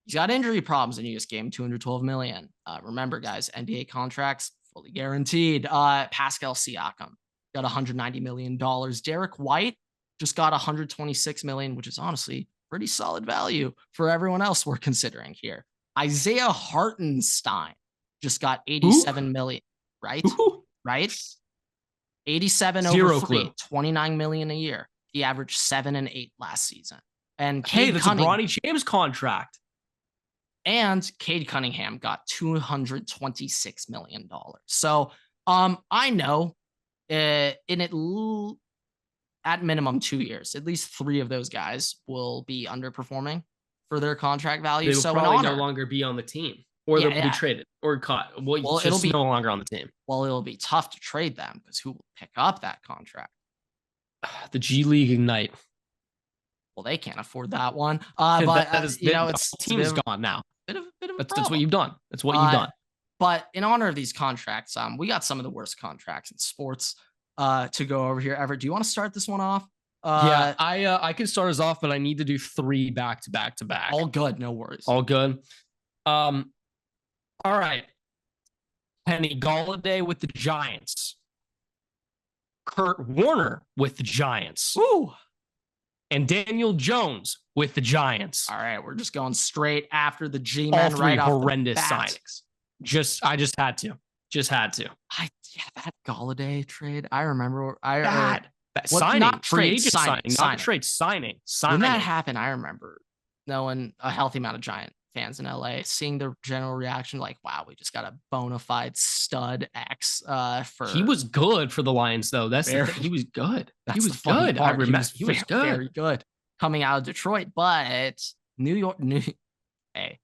he's got injury problems, and you just gave him $212 million. Remember, guys, NBA contracts fully guaranteed. Pascal Siakam got $190 million. Derek White just got $126 million, which is honestly pretty solid value for everyone else we're considering here. Isaiah Hartenstein just got $87 million, right? Right? 87 over 3, $29 million a year. He averaged 7 and 8 last season. And that's a Bronny James contract. And Cade Cunningham got $226 million. So I know at minimum 2 years, at least 3 of those guys will be underperforming for their contract value. They will probably no longer be on the team, or they'll be traded or cut. Well, it'll be no longer on the team. Well, it'll be tough to trade them because who will pick up that contract? The G League Ignite. Well, they can't afford that one. But it's team is gone now. That's what you've done. That's what you've done. But in honor of these contracts, we got some of the worst contracts in sports to go over here. Everett, do you want to start this one off? I can start us off, but I need to do 3 back to back to back. All good, no worries. All good. All right. Penny Golladay with the Giants. Kurt Warner with the Giants. Woo! And Daniel Jones with the Giants. All right, we're just going straight after the G-men. All 3 horrendous signings. I just had to. That Golladay trade. I remember. Signing, not free agent signing, not trade signing. When that happened, I remember knowing a healthy amount of Giant fans in LA, seeing the general reaction like, "Wow, we just got a bona fide stud X." He was good for the Lions, though. He was good. He was good. I remember he was good. Very good coming out of Detroit, but New York. Hey,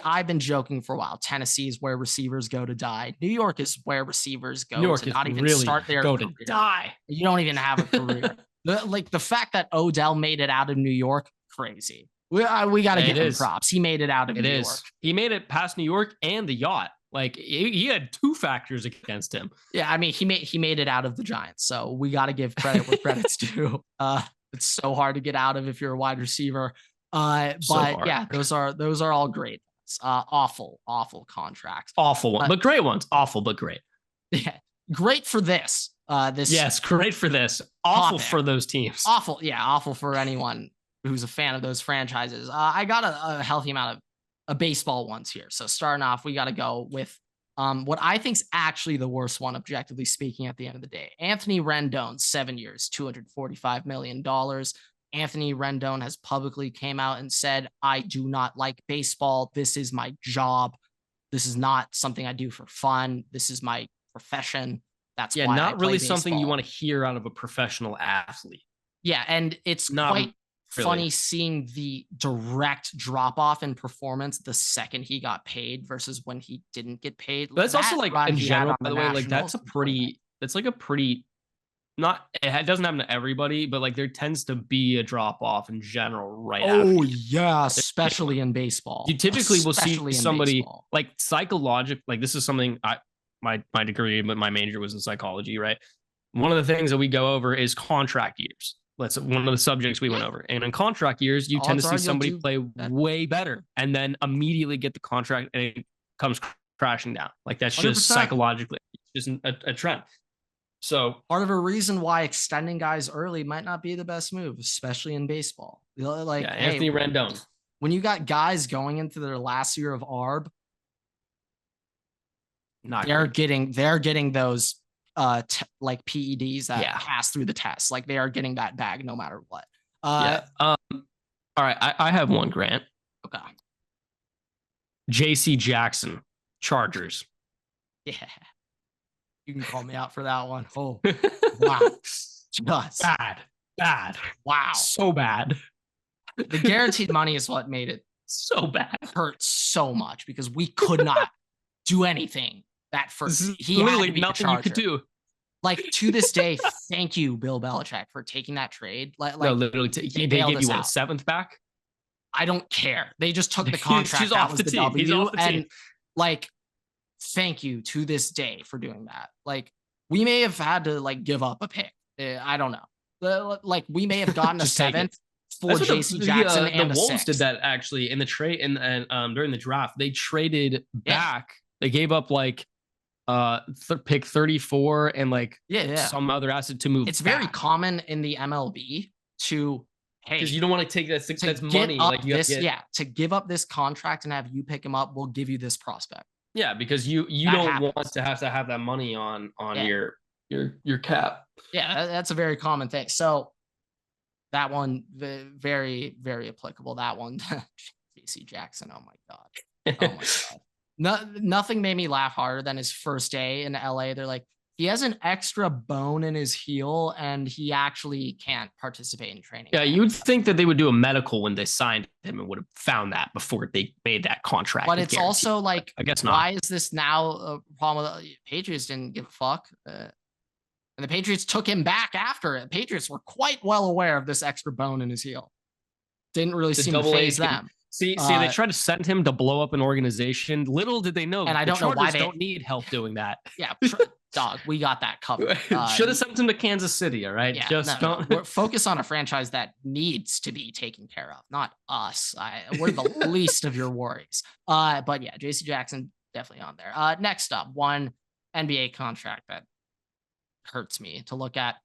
I've been joking for a while. Tennessee is where receivers go to die. New York is where receivers New go York to is not even really start their go career. to die. You don't even have a career. The fact that Odell made it out of New York, crazy. We got to give him props. He made it out of New York. He made it past New York and the yacht. Like he had two factors against him. Yeah, I mean he made it out of the Giants, so we got to give credit where credit's due. It's so hard to get out of if you're a wide receiver. But yeah, those are all great. Awful contracts. Awful one, but great ones. Awful, but great. Yeah, great for this. Yes, great for this. Awful for those teams. Awful, yeah, awful for anyone who's a fan of those franchises. I got a healthy amount of baseball ones here. So starting off, we got to go with what I think is actually the worst one, objectively speaking, at the end of the day. Anthony Rendon, 7 years, $245 million. Anthony Rendon has publicly came out and said, I do not like baseball. This is my job. This is not something I do for fun. This is my profession. That's why not really baseball. Something you want to hear out of a professional athlete. Yeah, and it's not quite funny seeing the direct drop off in performance the second he got paid versus when he didn't get paid. But that's also like in general, by the way, like that's like a pretty not it doesn't happen to everybody, but like there tends to be a drop off in general, right? Yeah, especially in baseball. You typically will see somebody like psychological, like this is something my degree, but my major was in psychology, right? One of the things that we go over is contract years. That's one of the subjects we went over. And in contract years, you tend to see somebody play way better and then immediately get the contract and it comes crashing down. Like that's 100%. Just psychologically, it's just a trend. So part of a reason why extending guys early might not be the best move, especially in baseball. Like Anthony Rendon. When you got guys going into their last year of ARB, they're getting those like PEDs that pass through the test. Like they are getting that bag no matter what. All right. I have one, Grant. Okay. JC Jackson, Chargers. Yeah. You can call me out for that one. Oh, wow. Just bad. Wow. So bad. The guaranteed money is what made it so bad. Hurt so much because we could not do anything. That first, he literally nothing you could do. Like to this day, thank you, Bill Belichick, for taking that trade. Like no, literally, they gave you a seventh back. I don't care. They just took the contract. That was the W, and like, thank you to this day for doing that. Like, we may have had to like give up a pick. I don't know. Like, we may have gotten a seventh for JC Jackson and the a Wolves 6th. did that actually in the trade and during the draft. They traded back. They gave up like pick 34 and like some other asset to move. It's very common in the MLB to because you don't want to take that's money. Like to give up this contract and have you pick him up, we'll give you this prospect. Yeah, because you don't want to have that money on your cap. Yeah, that's a very common thing. So that one very, very applicable. That one, JC Jackson. Oh my god. Oh my god. Nothing made me laugh harder than his first day in LA. They're like, he has an extra bone in his heel and he actually can't participate in training. Yeah, you would think that they would do a medical when they signed him and would have found that before they made that contract. But it's also like, I guess not. Why is this now a problem? The Patriots didn't give a fuck. And the Patriots took him back after it. Patriots were quite well aware of this extra bone in his heel. Didn't really seem to faze them. See, they tried to send him to blow up an organization. Little did they know. And I don't know why they don't need help doing that. Yeah, dog, we got that covered. Should have sent him to Kansas City. All right, don't focus on a franchise that needs to be taken care of, not us. We're the least of your worries. But yeah, JC Jackson definitely on there. Next up, one NBA contract that hurts me to look at.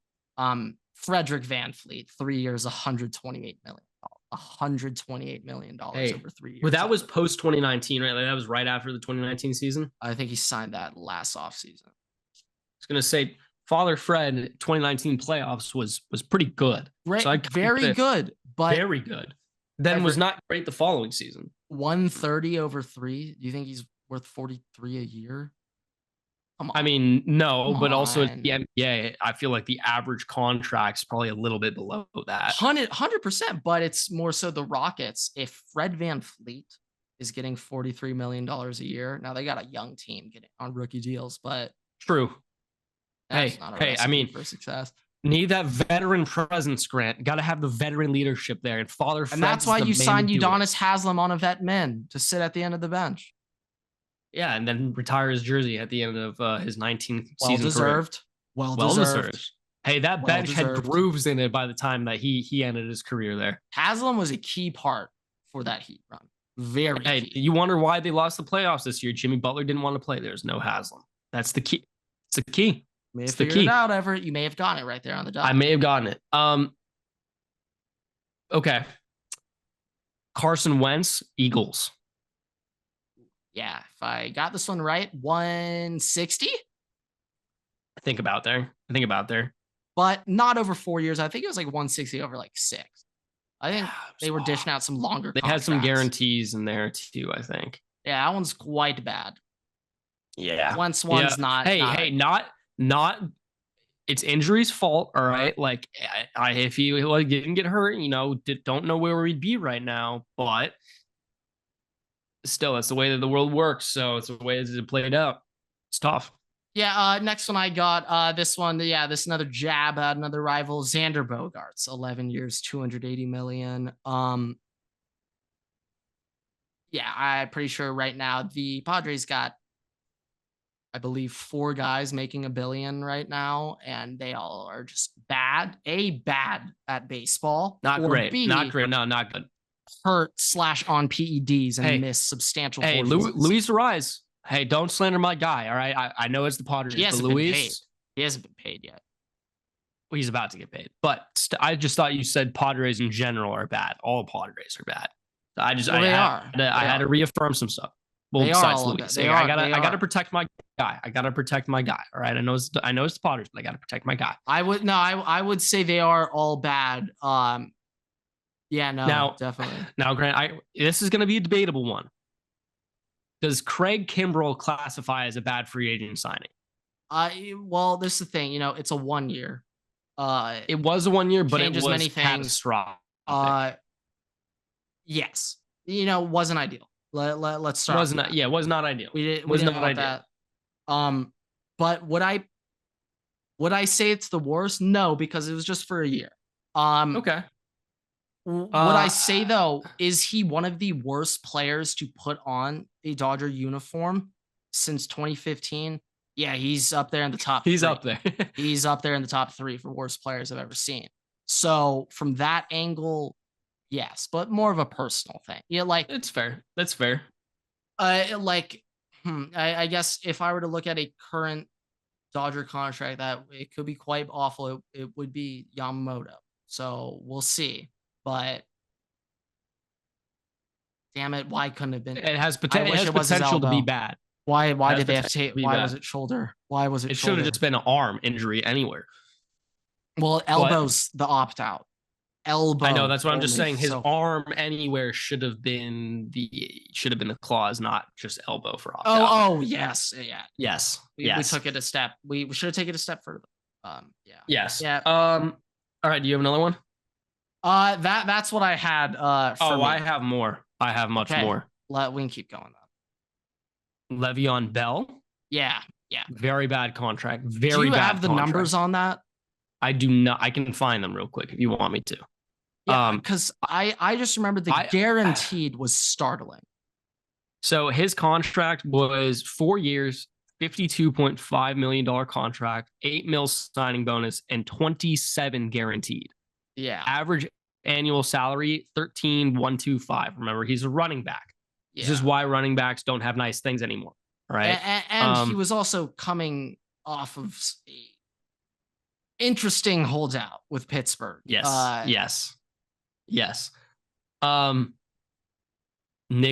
Frederick VanVleet, 3 years, $128 million. $128 million over 3 years. But that was post 2019, right? Like that was right after the 2019 season. I think he signed that last offseason. I was gonna say Father Fred 2019 playoffs was pretty good. Right, so very good, but very good. Then was not great the following season. 130 over 3. Do you think he's worth 43 a year? I mean, no, but also the NBA, I feel like the average contract's probably a little bit below that. 100%, but it's more so the Rockets. If Fred VanVleet is getting $43 million a year. Now they got a young team getting on rookie deals, but True. that's not a recipe I mean, for success. Need that veteran presence, Grant. Got to have the veteran leadership there. And Father Fred, and that's why you signed do Udonis Haslem on a vet min to sit at the end of the bench. Yeah, and then retire his jersey at the end of his 19th season career. Well deserved. Hey, that bench had grooves in it by the time that he ended his career there. Haslam was a key part for that Heat run. Very key. You wonder why they lost the playoffs this year. Jimmy Butler didn't want to play. There's no Haslam. That's the key. It's the key. May have figured it out, Everett. You may have gotten it right there on the dot. I may have gotten it. Okay. Carson Wentz, Eagles. Yeah, if I got this one right, 160? I think about there. But not over 4 years. I think it was like 160 over like 6. I think they were dishing out some longer contracts. Had some guarantees in there too, I think. Yeah, that one's quite bad. Yeah. Once one's not. Hey, not it's injury's fault, all right? Like if he didn't get hurt, don't know where we'd be right now, but still, that's the way that the world works. So it's the way that it played out. It's tough. Yeah, next one I got, this one, this another jab at another rival, Xander Bogaerts, 11 years, $280 million. Yeah, I'm pretty sure right now the Padres got, I believe, 4 guys making $1 billion right now, and they all are just bad. A, bad at baseball. Not great. B, not great. No, not good. Hurt / on PEDs and miss substantial. Hey, Luis Ariz. Hey, don't slander my guy. All right, I know it's the Padres. He hasn't been paid. He hasn't been paid yet. Well, he's about to get paid. But I just thought you said Padres in general are bad. All Padres are bad. I had to reaffirm some stuff. Well, besides Luis, I gotta protect my guy. All right, I know it's the Padres, but I gotta protect my guy. I would say they are all bad. Yeah, no, now, definitely. Now, Grant, this is gonna be a debatable one. Does Craig Kimbrell classify as a bad free agent signing? Well, this is the thing. It's a 1 year. It was a 1 year, but it was many things. Catastrophic. Yes. Wasn't ideal. Let's start. It was not ideal. We didn't want that. But would I say it's the worst? No, because it was just for a year. Okay. What I say though, is he one of the worst players to put on a Dodger uniform since 2015? Yeah, he's up there in the top. He's up there. He's up there in the top 3 for worst players I've ever seen. So from that angle, yes, but more of a personal thing. Yeah, like it's fair. That's fair. I guess if I were to look at a current Dodger contract that it could be quite awful, it would be Yamamoto. So we'll see. But damn it, why couldn't it have been? It has potential to be bad. Why did they have to take? Why was it shoulder? Why was it? It should have just been an arm injury anywhere. Well, elbow's the opt out. Elbow. I know, that's what I'm just saying. His arm anywhere should have been the clause, not just elbow for opt out. Oh yes, yeah, yes. We took it a step. We should have taken it a step further. Yeah. Yes. Yeah. All right. Do you have another one? That's what I had. I have more. I have much more. We can keep going though. Le'Veon Bell. Yeah. Very bad contract. Do you have the numbers on that? I do not. I can find them real quick if you want me to. Yeah, because I just remember the guaranteed was startling. So his contract was 4 years, $52.5 million contract, $8 million signing bonus, and 27 guaranteed. Yeah. Average annual salary, $13,125. Remember, he's a running back. Yeah. This is why running backs don't have nice things anymore. Right. And he was also coming off of interesting holdout with Pittsburgh. Yes. Nick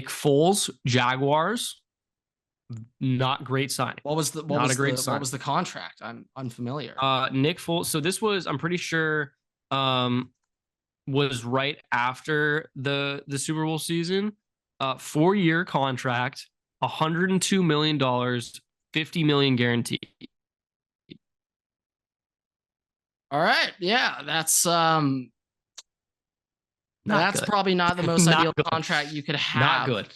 Foles, Jaguars. Not great signing. What was the contract? I'm unfamiliar. Nick Foles. So this was, I'm pretty sure, was right after the Super Bowl season. 4-year contract, $102 million, $50 million guaranteed. All right. Yeah, that's That's good. probably not the most Not ideal good. contract you could have. Not good.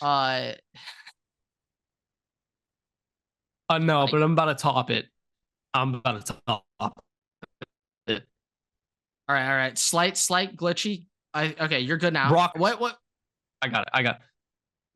No, Like, but I'm about to top it. I'm about to top it. all right. Slight glitchy. Okay, you're good now. Brock, What? I got it.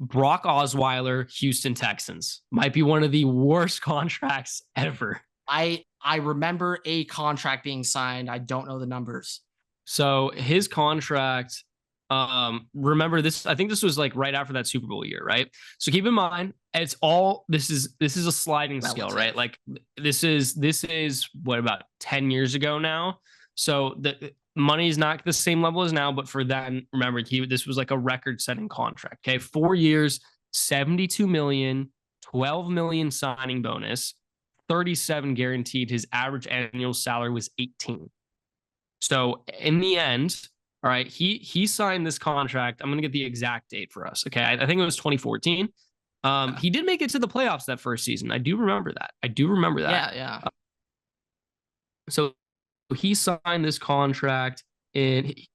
Brock Osweiler, Houston Texans. Might be one of the worst contracts ever. I remember a contract being signed. I don't know the numbers. So his contract, remember this, I think this was like right after that Super Bowl year, right? So keep in mind, it's all this is a sliding scale, right? Like this is what, about 10 years ago now. So the money is not the same level as now, but for then, remember, this was like a record-setting contract. Okay, 4 years, 72 million, 12 million signing bonus, 37 guaranteed. His average annual salary was 18. So in the end, all right, he signed this contract. I'm going to get the exact date for us. Okay, I think it was 2014. He did make it to the playoffs that first season. I do remember that. Yeah. So he signed this contract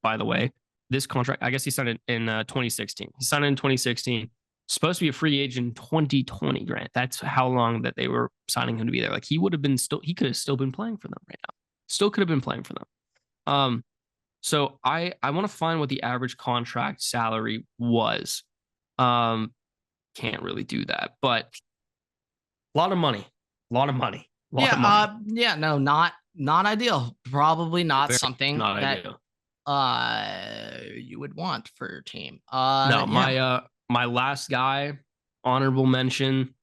by the way, this contract, I guess he signed it in 2016. He signed it in 2016. Supposed to be a free agent in 2020, Grant. That's how long that they were signing him to be there. Like he could have still been playing for them right now. Still could have been playing for them. So I want to find what the average contract salary was. Can't really do that, but a lot of money. Yeah, no, not ideal. Probably not something not that ideal. You would want for your team. No, my last guy, honorable mention,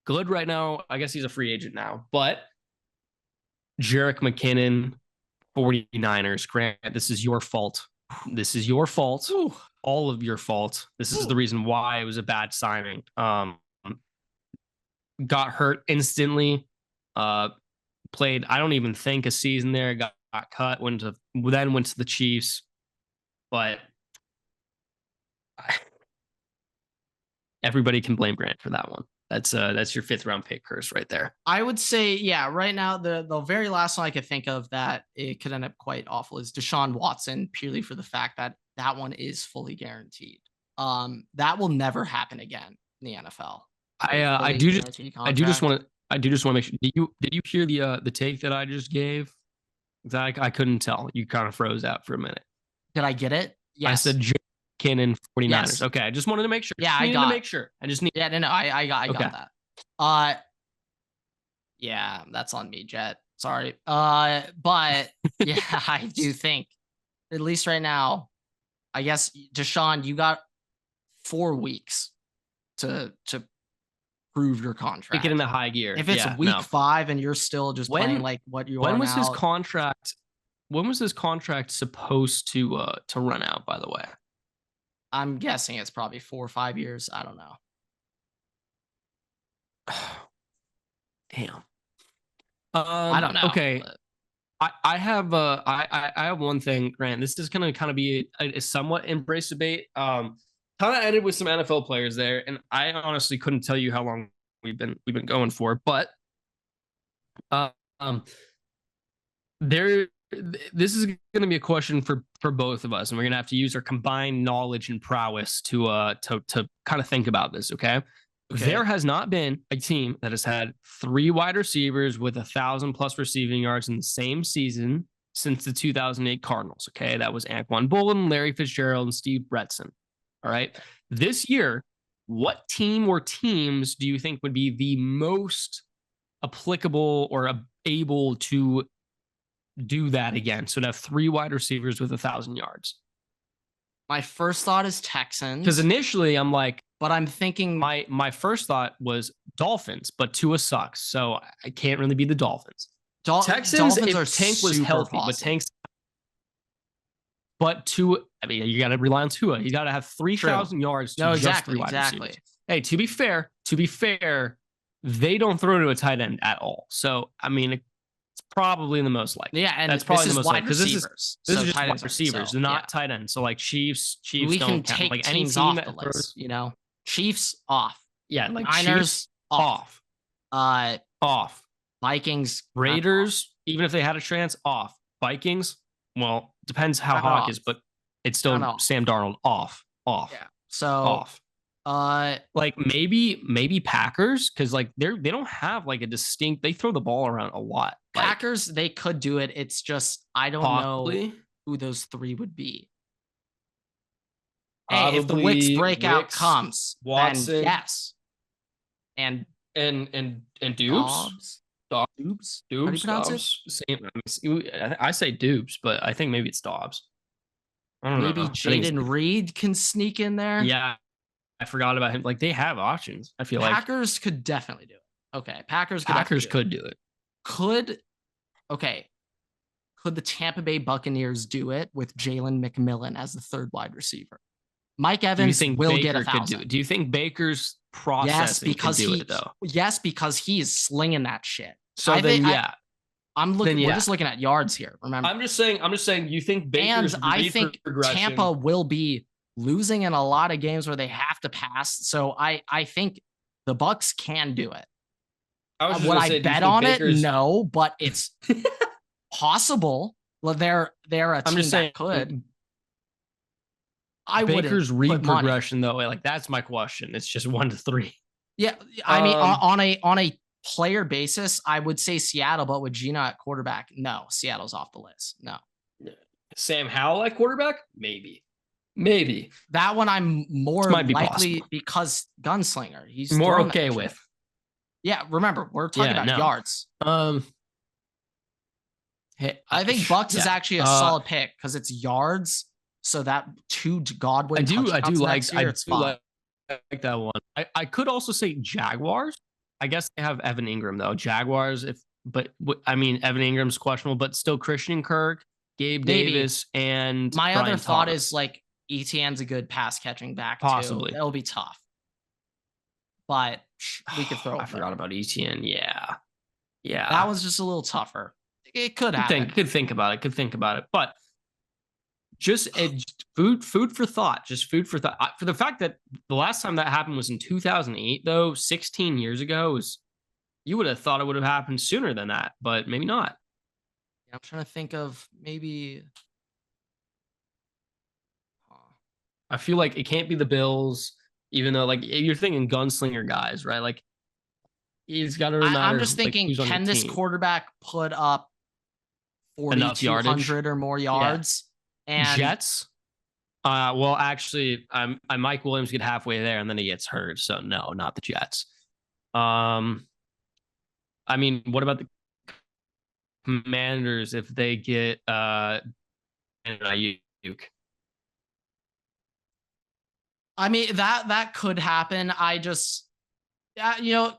good right now. I guess he's a free agent now, but Jerick McKinnon, 49ers. Grant, this is your fault. This is your fault. Ooh. All of your fault. This is the reason why it was a bad signing. Got hurt instantly. Played, I don't even think, a season there. Got cut. Went to the Chiefs. But everybody can blame Grant for that one. That's your 5th round pick curse right there. I would say, yeah, right now the very last one I could think of that it could end up quite awful is Deshaun Watson, purely for the fact that that one is fully guaranteed. That will never happen again in the NFL. I do just want to make sure. Did you hear the take that I just gave? I couldn't tell. You kind of froze out for a minute. Did I get it? Yes. I said Cannon 49ers. Yes. Okay, I just wanted to make sure. Yeah, I got to make sure. I just need. Yeah, no, I got that. Yeah, that's on me, Jet. Sorry. But yeah, I do think, at least right now, I guess, Deshaun, you got 4 weeks to prove your contract. Get in the high gear. If it's week 5 and you're still just playing like what you are now. When was his contract supposed to run out, by the way? I'm guessing it's probably 4 or 5 years. I don't know. Damn. I don't know. Okay. I have one thing, Grant. This is gonna kind of be a somewhat embrace debate. Kind of ended with some NFL players there, and I honestly couldn't tell you how long we've been going for, but this is going to be a question for both of us, and we're going to have to use our combined knowledge and prowess to kind of think about this. Okay? There has not been a team that has had 3 wide receivers with 1,000+ receiving yards in the same season since the 2008 Cardinals. Okay, that was Anquan Bolden, Larry Fitzgerald, and Steve Bretson. All right, this year, what team or teams do you think would be the most applicable or able to do that again? So to have 3 wide receivers with 1,000 yards. My first thought is Texans. Because initially I'm like, but I'm thinking my first thought was Dolphins, but Tua sucks, so I can't really be the Dolphins. Texans, Dolphins if Tank was healthy, but Tank's. But Tua, I mean, you got to rely on Tua. You got to have 3,000 yards. To exactly. Receivers. Hey, to be fair, they don't throw to a tight end at all. So I mean, it's probably the most likely. Yeah, and that's probably the most likely because this is just wide receivers. They're not tight ends. So like Chiefs. We can take like any team off the list. You know, Chiefs off. Yeah, like Niners off. Off. Vikings, Raiders, even if they had a chance, off. Vikings, well, depends how hot it is, but It's still Sam Darnold off. Yeah. So like maybe Packers, because like they don't have like a distinct, they throw the ball around a lot. Packers, like, they could do it. It's just I don't know who those three would be. Hey, if the Wicks breakout comes, Watson, then yes. And Dupes. Dobbs. How do you pronounce it? I say Dupes, but I think maybe it's Dobbs. I don't know. Maybe Jaden Reed can sneak in there. Yeah, I forgot about him. Like, they have options. I feel Packers could definitely do it. Okay, Packers could do it. Could the Tampa Bay Buccaneers do it with Jalen McMillan as the third wide receiver? Mike Evans will get 1,000. Do you think Baker's processing could do it though? Yes, because he's slinging that shit. So we're just looking at yards here. Remember, I'm just saying. You think Baker's and I think Tampa will be losing in a lot of games where they have to pass. So I think the Bucs can do it. Would I bet on it? No, but it's possible. Well, they're a team that could. Baker's read progression though, like that's my question. It's just 1 to 3. Yeah, I mean on a player basis, I would say Seattle, but with Gino at quarterback, no, Seattle's off the list. No. Sam Howell at quarterback, maybe. That one I'm more likely possible. because gunslinger. He's more okay with. Yeah, remember we're talking about yards. I think Bucks is actually a solid pick because it's yards. So that 2 Godwin. I do like that one. I could also say Jaguars. I guess they have Evan Ingram though. Jaguars, I mean Evan Ingram's questionable, but still Christian Kirk, Gabe Davis, and my other thought is like ETN's a good pass catching back. Possibly, it'll be tough, but we could throw. I forgot about ETN. Yeah, that was just a little tougher. It could happen. Could think about it, but. Just food for thought. Just food for thought. For the fact that the last time that happened was in 2008, though, 16 years ago, you would have thought it would have happened sooner than that, but maybe not. I'm trying to think of maybe. I feel like it can't be the Bills, even though like you're thinking gunslinger guys, right? Like he's got to remember. I'm just thinking, can this quarterback put up 4,200 or more yards? Yeah. And Jets? Well, actually, Mike Williams get halfway there and then he gets hurt. So no, not the Jets. I mean, what about the Commanders if they get Ayuk? I mean, that could happen. I just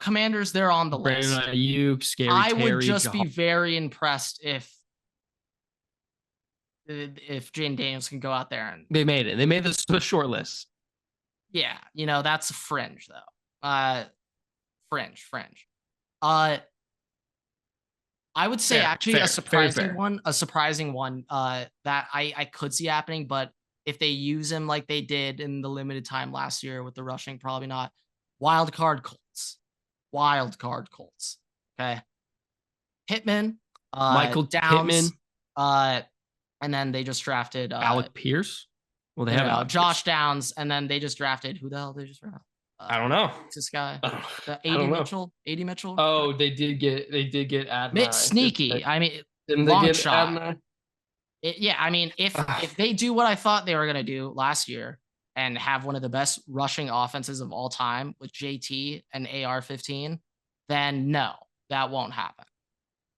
Commanders, they're on the list. Ayuk, Scary I Terry, would just be very impressed if Jane Daniels can go out there and they made it. They made the short list. Yeah, that's a fringe though. Fringe. I would say a surprising one that I could see happening, but if they use him like they did in the limited time last year with the rushing, probably not. Wild card Colts. Okay. Pittman, Michael Downs, Pittman. And then they just drafted Alec Pierce. Well, they have Josh Downs, and then they just drafted who the hell did they just draft? I don't know. What's this guy? AD Mitchell. Oh, they did get Adonai. Sneaky. I mean, long shot. I mean, if they do what I thought they were gonna do last year and have one of the best rushing offenses of all time with JT and AR-15, then no, that won't happen.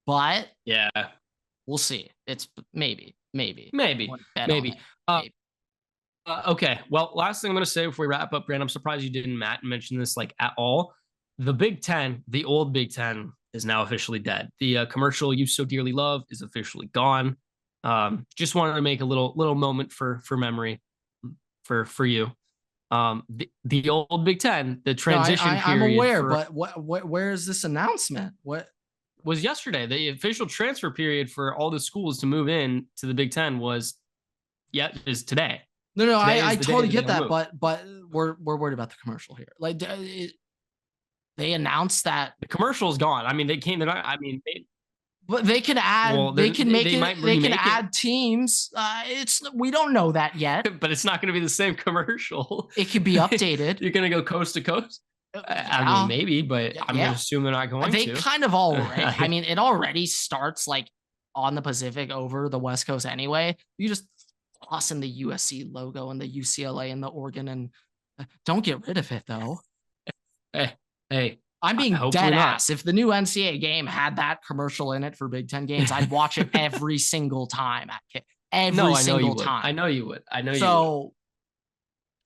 But yeah, we'll see. It's maybe. Okay. Well, last thing I'm going to say before we wrap up, Grant, I'm surprised you didn't mention this like at all. The Big Ten, the old Big Ten, is now officially dead. The commercial you so dearly love is officially gone. Just wanted to make a little moment for memory for you. The old Big Ten, the transition period. I'm aware, but where is this announcement? What was yesterday? The official transfer period for all the schools to move in to the Big Ten is today. No, I totally get that, but we're worried about the commercial here. Like they announced that the commercial is gone. I mean, But they can add. Well, they can make they it. might They can remake it. add teams. We don't know that yet. But it's not going to be the same commercial. It could be updated. You're going to go coast to coast. I mean, maybe, but I'm going to assume they're not going they to. kind of already. I mean, it already starts like on the Pacific over the West Coast anyway. You just toss in the USC logo and the UCLA and the Oregon, and don't get rid of it though. Hey, I'm being dead ass. If the new NCAA game had that commercial in it for Big Ten games, I'd watch it every single time. Every single time. I know you would.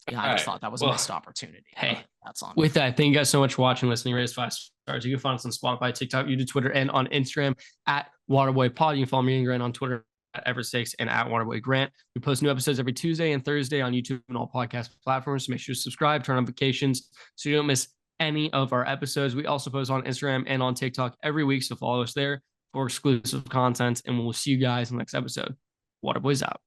Yeah, I just thought that was a missed opportunity. Hey, that's on. With that, thank you guys so much for watching, listening. Rate us 5 stars. You can find us on Spotify, TikTok, YouTube, Twitter, and on Instagram at Waterboy Pod. You can follow me and Grant on Twitter at Ever6 and at Waterboy Grant. We post new episodes every Tuesday and Thursday on YouTube and all podcast platforms. So make sure to subscribe, turn on notifications so you don't miss any of our episodes. We also post on Instagram and on TikTok every week. So follow us there for exclusive content. And we'll see you guys in the next episode. Waterboys out.